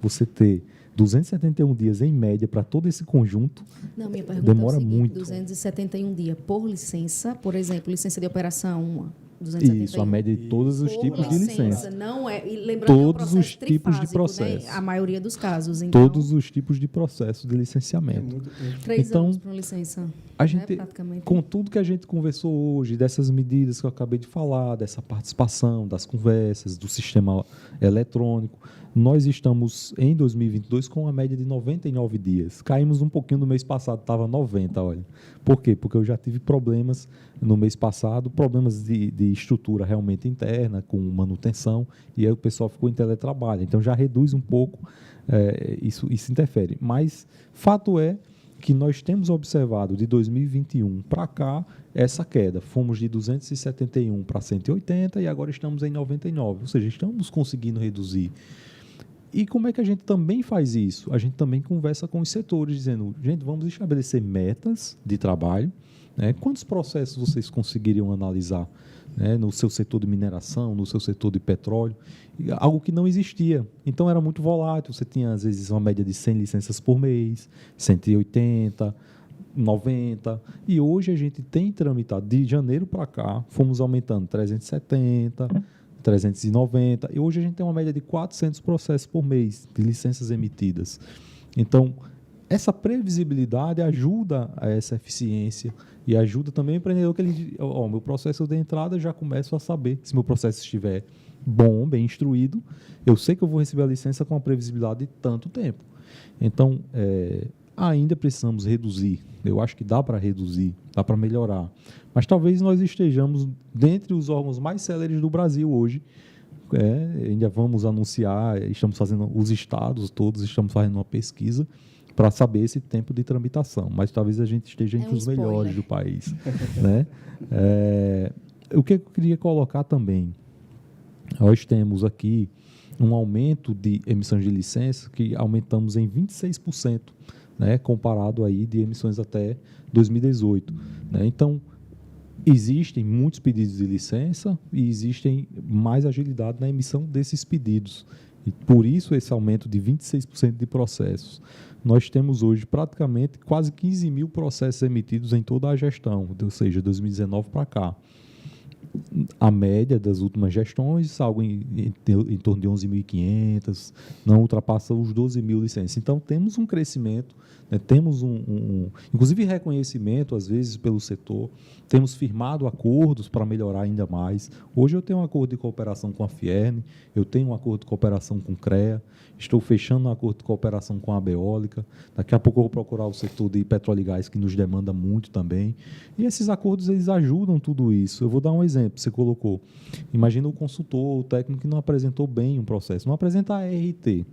Você ter 271 dias em média para todo esse conjunto, não, minha pergunta demora é o seguinte, muito. 271 dias por licença, por exemplo, licença de operação, 271. Isso, a média de todos os tipos de licença. Não é, e lembrando todos que é um os tipos de processo. né? A maioria dos casos. Então, todos os tipos de processo de licenciamento. 3 então, anos para uma licença. A gente, praticamente. Com tudo que a gente conversou hoje, dessas medidas que eu acabei de falar, dessa participação, das conversas, do sistema eletrônico, nós estamos em 2022 com uma média de 99 dias. Caímos um pouquinho no mês passado, estava 90, olha. Por quê? Porque eu já tive problemas no mês passado, problemas de estrutura realmente interna, com manutenção, e aí o pessoal ficou em teletrabalho. Então já reduz um pouco, isso interfere. Mas fato é que nós temos observado de 2021 para cá essa queda. Fomos de 271 para 180 e agora estamos em 99, ou seja, estamos conseguindo reduzir. E como é que a gente também faz isso? A gente também conversa com os setores, dizendo, gente, vamos estabelecer metas de trabalho, né? Quantos processos vocês conseguiriam analisar, né, no seu setor de mineração, no seu setor de petróleo? Algo que não existia. Então era muito volátil, você tinha às vezes uma média de 100 licenças por mês, 180, 90, e hoje a gente tem tramitado, de janeiro para cá, fomos aumentando 370, 390, e hoje a gente tem uma média de 400 processos por mês de licenças emitidas. Então, essa previsibilidade ajuda a essa eficiência e ajuda também o empreendedor que ele, meu processo de entrada já começo a saber se meu processo estiver bom, bem instruído, eu sei que eu vou receber a licença com a previsibilidade de tanto tempo. Então, ainda precisamos reduzir. Eu acho que dá para reduzir, dá para melhorar. Mas talvez nós estejamos dentre os órgãos mais céleres do Brasil hoje. Ainda vamos anunciar, estamos fazendo, os estados todos estamos fazendo uma pesquisa para saber esse tempo de tramitação. Mas talvez a gente esteja entre os melhores do país. Né? O que eu queria colocar também, nós temos aqui um aumento de emissões de licença que aumentamos em 26%, né, comparado aí de emissões até 2018. Né? Então, existem muitos pedidos de licença e existem mais agilidade na emissão desses pedidos. E por isso esse aumento de 26% de processos. Nós temos hoje praticamente quase 15 mil processos emitidos em toda a gestão, ou seja, 2019 para cá. A média das últimas gestões, algo em torno de 11.500, não ultrapassa os 12 mil licenças. Então, temos um crescimento, né, temos inclusive reconhecimento, às vezes, pelo setor, temos firmado acordos para melhorar ainda mais. Hoje eu tenho um acordo de cooperação com a Fierne, eu tenho um acordo de cooperação com o CREA, estou fechando um acordo de cooperação com a Beólica, daqui a pouco eu vou procurar o setor de petróleo e gás, que nos demanda muito também. E esses acordos, eles ajudam tudo isso. Eu vou dar um exemplo. Você colocou, imagina o consultor, o técnico que não apresentou bem um processo, não apresenta a RT.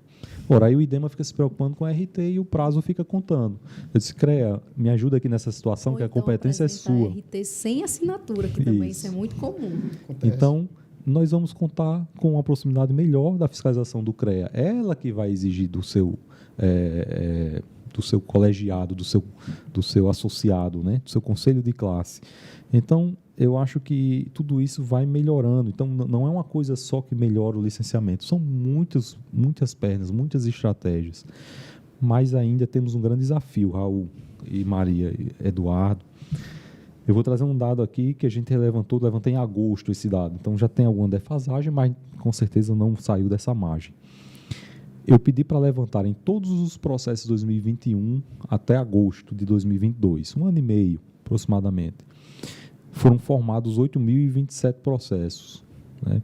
Ora, aí o IDEMA fica se preocupando com a RT e o prazo fica contando. Eu disse, CREA, me ajuda aqui nessa situação, que a competência é sua. RT sem assinatura, que também isso é muito comum. Então, nós vamos contar com uma proximidade melhor da fiscalização do CREA. Ela que vai exigir do seu colegiado, do seu associado, né? Do seu conselho de classe. Então, eu acho que tudo isso vai melhorando. Então, não é uma coisa só que melhora o licenciamento. São muitas pernas, muitas estratégias. Mas ainda temos um grande desafio, Raul e Maria e Eduardo. Eu vou trazer um dado aqui que a gente levantei em agosto esse dado. Então, já tem alguma defasagem, mas com certeza não saiu dessa margem. Eu pedi para levantarem todos os processos de 2021 até agosto de 2022, um ano e meio aproximadamente. Foram formados 8.027 processos. Né?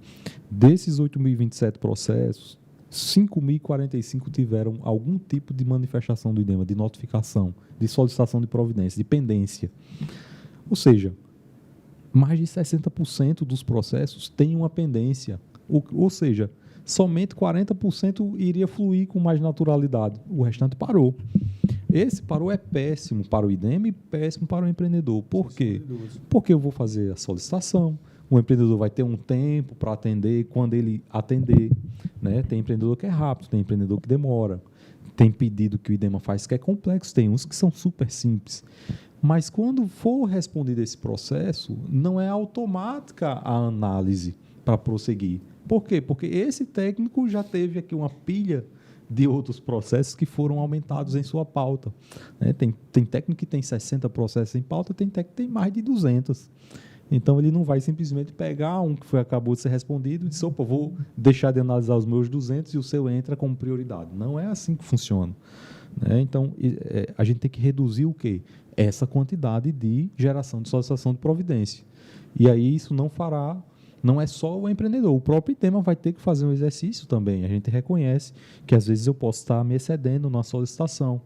Desses 8.027 processos, 5.045 tiveram algum tipo de manifestação do IDEMA, de notificação, de solicitação de providência, de pendência. Ou seja, mais de 60% dos processos têm uma pendência. Ou seja, somente 40% iria fluir com mais naturalidade. O restante parou. Esse parou é péssimo para o IDEMA e péssimo para o empreendedor. Por quê? Porque eu vou fazer a solicitação, o empreendedor vai ter um tempo para atender, quando ele atender. Né? Tem empreendedor que é rápido, tem empreendedor que demora. Tem pedido que o IDEMA faz que é complexo, tem uns que são super simples. Mas quando for respondido esse processo, não é automática a análise para prosseguir. Por quê? Porque esse técnico já teve aqui uma pilha de outros processos que foram aumentados em sua pauta. Né? Tem técnico que tem 60 processos em pauta, tem técnico que tem mais de 200. Então, ele não vai simplesmente pegar um que acabou de ser respondido e dizer, opa, vou deixar de analisar os meus 200 e o seu entra como prioridade. Não é assim que funciona. Né? Então, a gente tem que reduzir o quê? Essa quantidade de geração de solicitação de providência. E aí, isso não é só o empreendedor, o próprio IDEMA vai ter que fazer um exercício também. A gente reconhece que às vezes eu posso estar me excedendo na solicitação.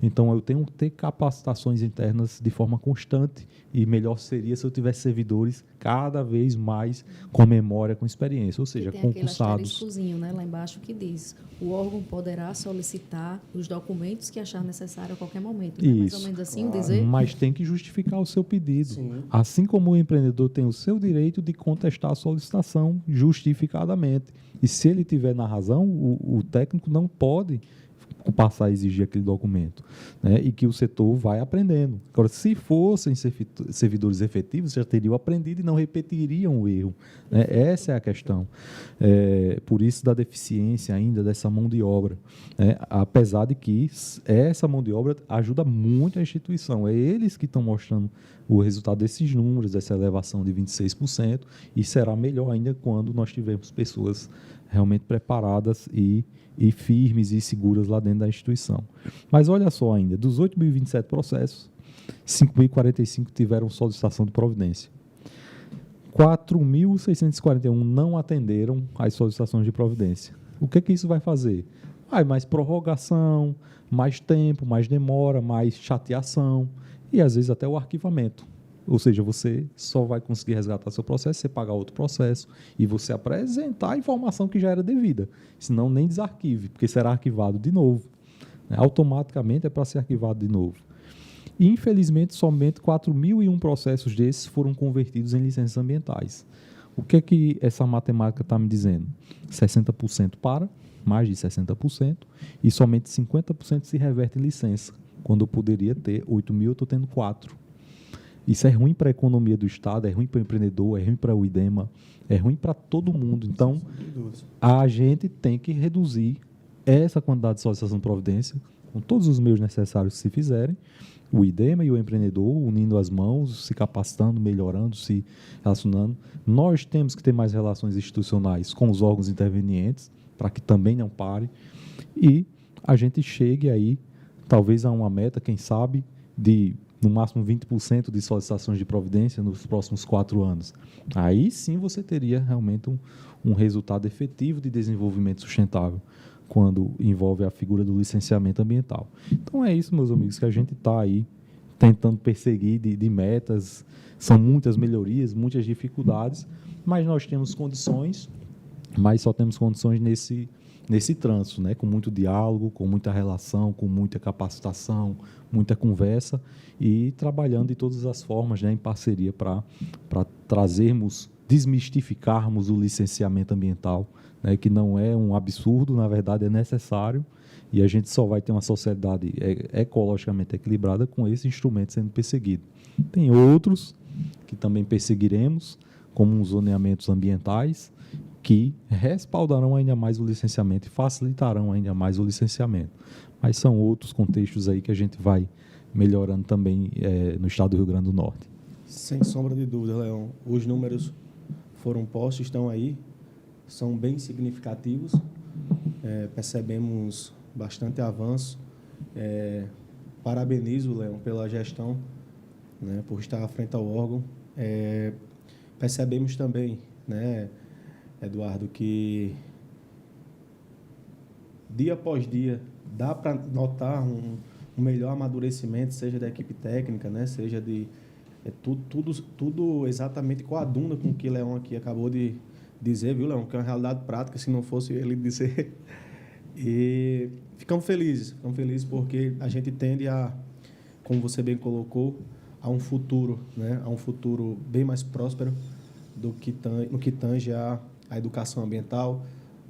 Então, eu tenho que ter capacitações internas de forma constante e melhor seria se eu tivesse servidores cada vez mais com memória, com experiência, ou seja, tem aquele concursados. asteriscozinho, né, lá embaixo que diz: o órgão poderá solicitar os documentos que achar necessário a qualquer momento. Né? Mais ou Isso. menos assim o dizer? Mas tem que justificar o seu pedido. Sim. Assim como o empreendedor tem o seu direito de contestar a solicitação justificadamente. E se ele tiver na razão, o técnico não pode passar a exigir aquele documento, né? E que o setor vai aprendendo. Agora, se fossem servidores efetivos, já teriam aprendido e não repetiriam o erro, né? Essa é a questão. Por isso da deficiência ainda dessa mão de obra, né? Apesar de que essa mão de obra ajuda muito a instituição. É eles que estão mostrando o resultado desses números, dessa elevação de 26%, e será melhor ainda quando nós tivermos pessoas realmente preparadas e firmes e seguras lá dentro da instituição. Mas olha só ainda, dos 8.027 processos, 5.045 tiveram solicitação de providência. 4.641 não atenderam às solicitações de providência. O que isso vai fazer? Mais prorrogação, mais tempo, mais demora, mais chateação e às vezes até o arquivamento. Ou seja, você só vai conseguir resgatar seu processo, você pagar outro processo e você apresentar a informação que já era devida. Senão nem desarquive, porque será arquivado de novo. Automaticamente é para ser arquivado de novo. E, infelizmente, somente 4.001 processos desses foram convertidos em licenças ambientais. O que essa matemática está me dizendo? 60% para, mais de 60%, e somente 50% se reverte em licença, quando eu poderia ter 8.000, eu estou tendo 4. Isso é ruim para a economia do Estado, é ruim para o empreendedor, é ruim para o IDEMA, é ruim para todo mundo. Então, a gente tem que reduzir essa quantidade de solicitação de providência, com todos os meios necessários que se fizerem, o IDEMA e o empreendedor unindo as mãos, se capacitando, melhorando, se relacionando. Nós temos que ter mais relações institucionais com os órgãos intervenientes, para que também não pare, e a gente chegue aí, talvez a uma meta, quem sabe, de no máximo 20% de solicitações de providência nos próximos 4 anos. Aí sim você teria realmente um resultado efetivo de desenvolvimento sustentável, quando envolve a figura do licenciamento ambiental. Então é isso, meus amigos, que a gente está aí tentando perseguir de metas. São muitas melhorias, muitas dificuldades, mas nós temos condições, mas só temos condições nesse trânsito, né? Com muito diálogo, com muita relação, com muita capacitação, muita conversa e trabalhando de todas as formas, né, em parceria para trazermos, desmistificarmos o licenciamento ambiental, né, que não é um absurdo, na verdade é necessário, e a gente só vai ter uma sociedade ecologicamente equilibrada com esse instrumento sendo perseguido. Tem outros que também perseguiremos, como os zoneamentos ambientais, que respaldarão ainda mais o licenciamento e facilitarão ainda mais o licenciamento. Mas são outros contextos aí que a gente vai melhorando também no estado do Rio Grande do Norte. Sem sombra de dúvida, Leão. Os números foram postos, estão aí, são bem significativos. Percebemos bastante avanço. Parabenizo, Leão, pela gestão, né, por estar à frente ao órgão. Percebemos também, né, Eduardo, que dia após dia dá para notar um melhor amadurecimento, seja da equipe técnica, né, seja de tudo exatamente coaduna com o que o Leão aqui acabou de dizer, viu, Leão? Que é uma realidade prática, se não fosse ele dizer. E ficamos felizes porque a gente tende a, como você bem colocou, a um futuro, né, a um futuro bem mais próspero no que tange a educação ambiental,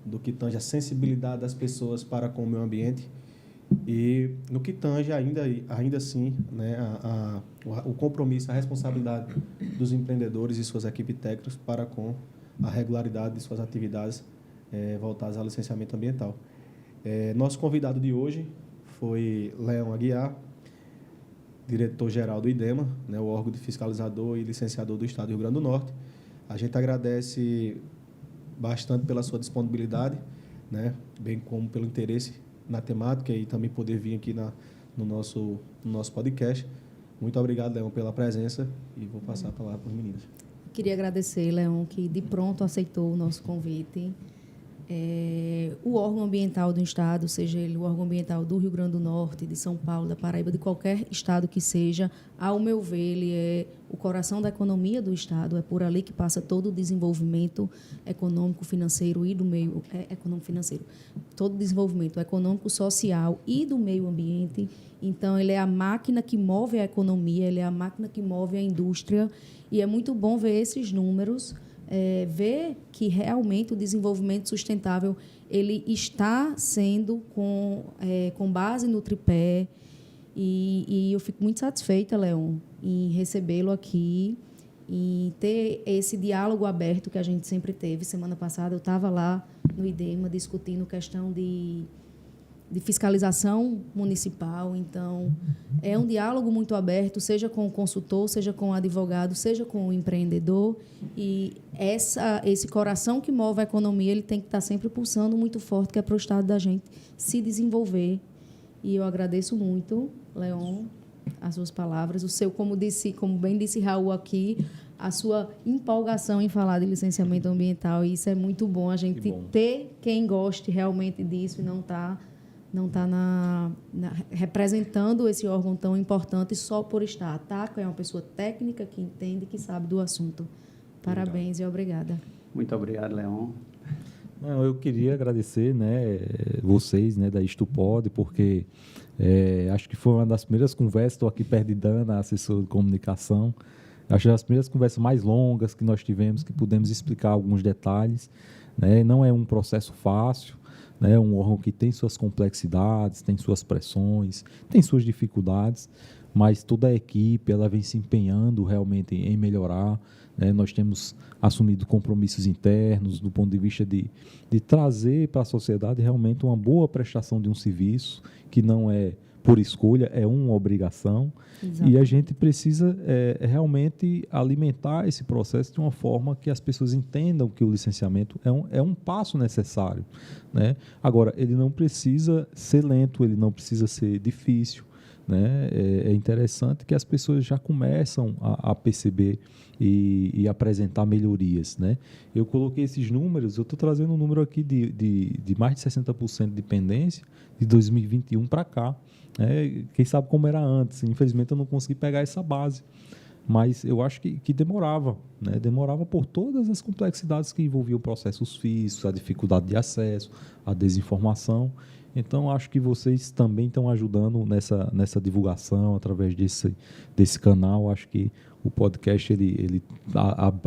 do que tange a sensibilidade das pessoas para com o meio ambiente e no que tange ainda assim, né, o compromisso, a responsabilidade dos empreendedores e suas equipes técnicas para com a regularidade de suas atividades voltadas ao licenciamento ambiental. Nosso convidado de hoje foi Leão Aguiar, diretor-geral do IDEMA, né, o órgão de fiscalizador e licenciador do Estado do Rio Grande do Norte. A gente agradece bastante pela sua disponibilidade, né, bem como pelo interesse na temática e também poder vir aqui no nosso podcast. Muito obrigado, Leão, pela presença e vou passar a palavra para os meninos. Queria agradecer, Leão, que de pronto aceitou o nosso convite. o órgão ambiental do Estado, seja ele o órgão ambiental do Rio Grande do Norte, de São Paulo, da Paraíba, de qualquer Estado que seja, ao meu ver, ele é o coração da economia do Estado, é por ali que passa todo o desenvolvimento econômico, financeiro e do meio... econômico-financeiro. Todo o desenvolvimento econômico, social e do meio ambiente. Então, ele é a máquina que move a economia, ele é a máquina que move a indústria, e é muito bom ver esses números, ver que realmente o desenvolvimento sustentável ele está sendo com base no tripé, e eu fico muito satisfeita, Leon, em recebê-lo aqui, em ter esse diálogo aberto que a gente sempre teve. Semana passada eu estava lá no IDEMA discutindo questão de fiscalização municipal. Então, é um diálogo muito aberto, seja com o consultor, seja com o advogado, seja com o empreendedor. E esse coração que move a economia, ele tem que estar sempre pulsando muito forte, que é para o Estado da gente se desenvolver. E eu agradeço muito, Leon, as suas palavras, o seu, como bem disse Raul aqui, a sua empolgação em falar de licenciamento ambiental. E isso é muito bom, a gente ter quem goste realmente disso e não está representando esse órgão tão importante só por estar. A TACO é uma pessoa técnica que entende, que sabe do assunto. Parabéns e obrigada. Muito obrigado, Leon. Não, eu queria agradecer, vocês, da Isto Pode, porque acho que foi uma das primeiras conversas. Estou aqui perto de Dana, assessor de comunicação. Acho que as primeiras conversas mais longas que nós tivemos, que pudemos explicar alguns detalhes. Não é um processo fácil. Um órgão que tem suas complexidades, tem suas pressões, tem suas dificuldades, mas toda a equipe ela vem se empenhando realmente em melhorar. Nós temos assumido compromissos internos do ponto de vista de trazer para a sociedade realmente uma boa prestação de um serviço, que não é por escolha, é uma obrigação. Exato. E a gente precisa realmente alimentar esse processo de uma forma que as pessoas entendam que o licenciamento é um passo necessário. Agora, ele não precisa ser lento, ele não precisa ser difícil. É interessante que as pessoas já começam a perceber e apresentar melhorias. Eu coloquei esses números, eu estou trazendo um número aqui de mais de 60% de pendência de 2021 para cá. Quem sabe como era antes. Infelizmente eu não consegui pegar essa base, mas eu acho que demorava. Demorava por todas as complexidades que envolviam processos físicos, a dificuldade de acesso, a desinformação. Então, acho que vocês também estão ajudando nessa divulgação através desse canal. Acho que o podcast ele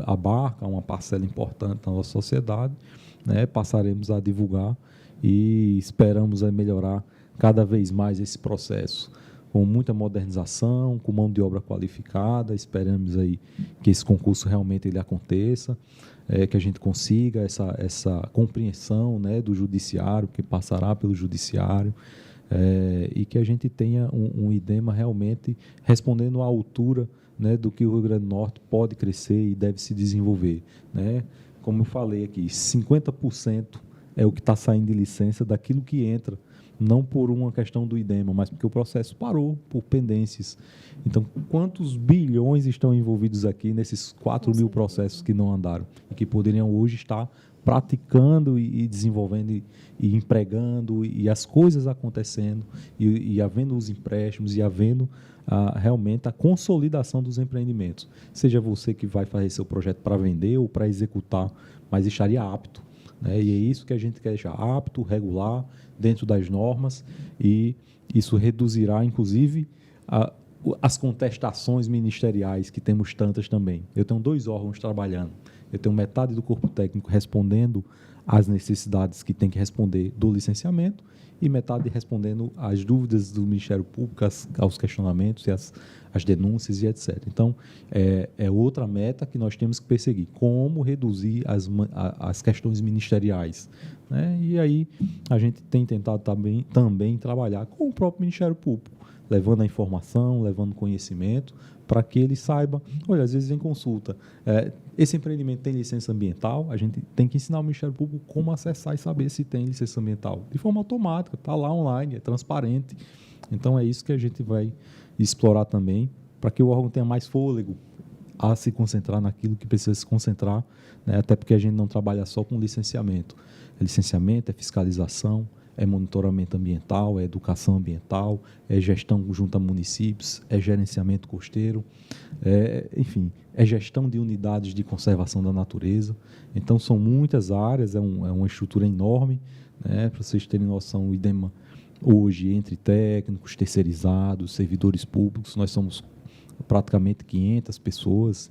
abarca uma parcela importante da nossa sociedade. Passaremos a divulgar e esperamos melhorar cada vez mais esse processo, com muita modernização, com mão de obra qualificada. Esperamos aí que esse concurso realmente ele aconteça, que a gente consiga essa compreensão do judiciário, que passará pelo judiciário, e que a gente tenha um IDEMA realmente respondendo à altura do que o Rio Grande do Norte pode crescer e deve se desenvolver. Como eu falei aqui, 50% é o que está saindo de licença daquilo que entra, não por uma questão do IDEMA, mas porque o processo parou por pendências. Então, quantos bilhões estão envolvidos aqui nesses 4 mil processos que não andaram e que poderiam hoje estar praticando e desenvolvendo e empregando e as coisas acontecendo e havendo os empréstimos e havendo realmente a consolidação dos empreendimentos. Seja você que vai fazer seu projeto para vender ou para executar, mas estaria apto. E é isso que a gente quer deixar apto, regular, dentro das normas, e isso reduzirá, inclusive, as contestações ministeriais, que temos tantas também. Eu tenho 2 órgãos trabalhando. Eu tenho metade do corpo técnico respondendo às necessidades que tem que responder do licenciamento e metade respondendo às dúvidas do Ministério Público, aos questionamentos e as denúncias e etc. Então, é outra meta que nós temos que perseguir, como reduzir as questões ministeriais. E aí a gente tem tentado também trabalhar com o próprio Ministério Público, levando a informação, levando conhecimento, para que ele saiba, olha, às vezes vem consulta, esse empreendimento tem licença ambiental, a gente tem que ensinar o Ministério Público como acessar e saber se tem licença ambiental, de forma automática, está lá online, é transparente. Então é isso que a gente vai explorar também, para que o órgão tenha mais fôlego, a se concentrar naquilo que precisa se concentrar, né? Até porque a gente não trabalha só com licenciamento. Licenciamento é fiscalização, é monitoramento ambiental, é educação ambiental, é gestão junto a municípios, é gerenciamento costeiro, enfim, é gestão de unidades de conservação da natureza. Então, são muitas áreas, é uma estrutura enorme, né? Para vocês terem noção, o IDEMA, hoje, entre técnicos, terceirizados, servidores públicos, nós somos praticamente 500 pessoas,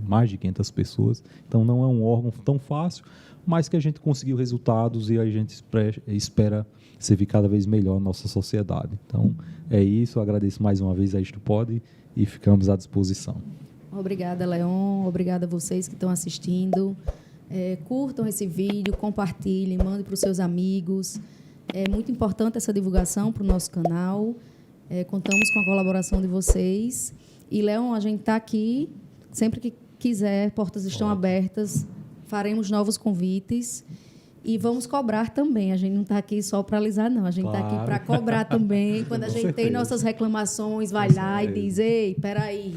mais de 500 pessoas. Então, não é um órgão tão fácil, mas que a gente conseguiu resultados e a gente espera servir cada vez melhor a nossa sociedade. Então, é isso. Eu agradeço mais uma vez a Isto Pode e ficamos à disposição. Obrigada, Leon. Obrigada a vocês que estão assistindo. Curtam esse vídeo, compartilhem, mandem para os seus amigos. É muito importante essa divulgação para o nosso canal. Contamos com a colaboração de vocês. E, Leon, a gente está aqui, sempre que quiser, portas estão abertas, faremos novos convites e vamos cobrar também. A gente não está aqui só para alisar, não. A gente está aqui para cobrar também. Quando a gente tem nossas reclamações, vai lá e diz, ei, peraí,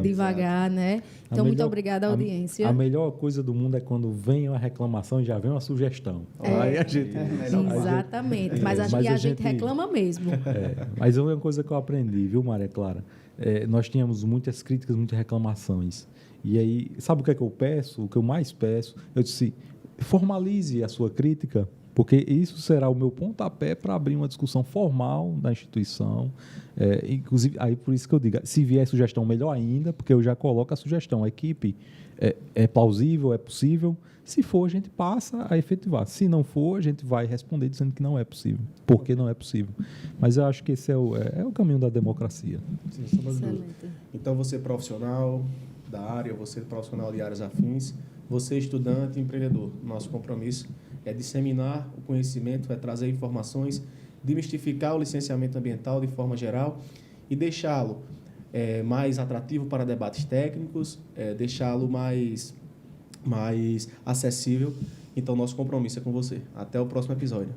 devagar, né? Então, muito obrigada à audiência. A melhor coisa do mundo é quando vem uma reclamação e já vem uma sugestão. Aí a gente... Exatamente. Mas acho que a gente reclama mesmo. Mas é uma coisa que eu aprendi, viu, Maria Clara? Nós tínhamos muitas críticas, muitas reclamações. E aí, sabe o que é que eu peço? O que eu mais peço? Eu disse, formalize a sua crítica, porque isso será o meu pontapé para abrir uma discussão formal da instituição. Inclusive, aí por isso que eu digo, se vier sugestão, melhor ainda, porque eu já coloco a sugestão. A equipe é plausível, é possível. Se for, a gente passa a efetivar. Se não for, a gente vai responder dizendo que não é possível. Porque não é possível. Mas eu acho que esse é o caminho da democracia. Sim, excelente. Então, você profissional da área, você profissional de áreas afins, você estudante, empreendedor, nosso compromisso é disseminar o conhecimento, é trazer informações, demistificar o licenciamento ambiental de forma geral e deixá-lo mais atrativo para debates técnicos, deixá-lo mais acessível. Então, nosso compromisso é com você. Até o próximo episódio.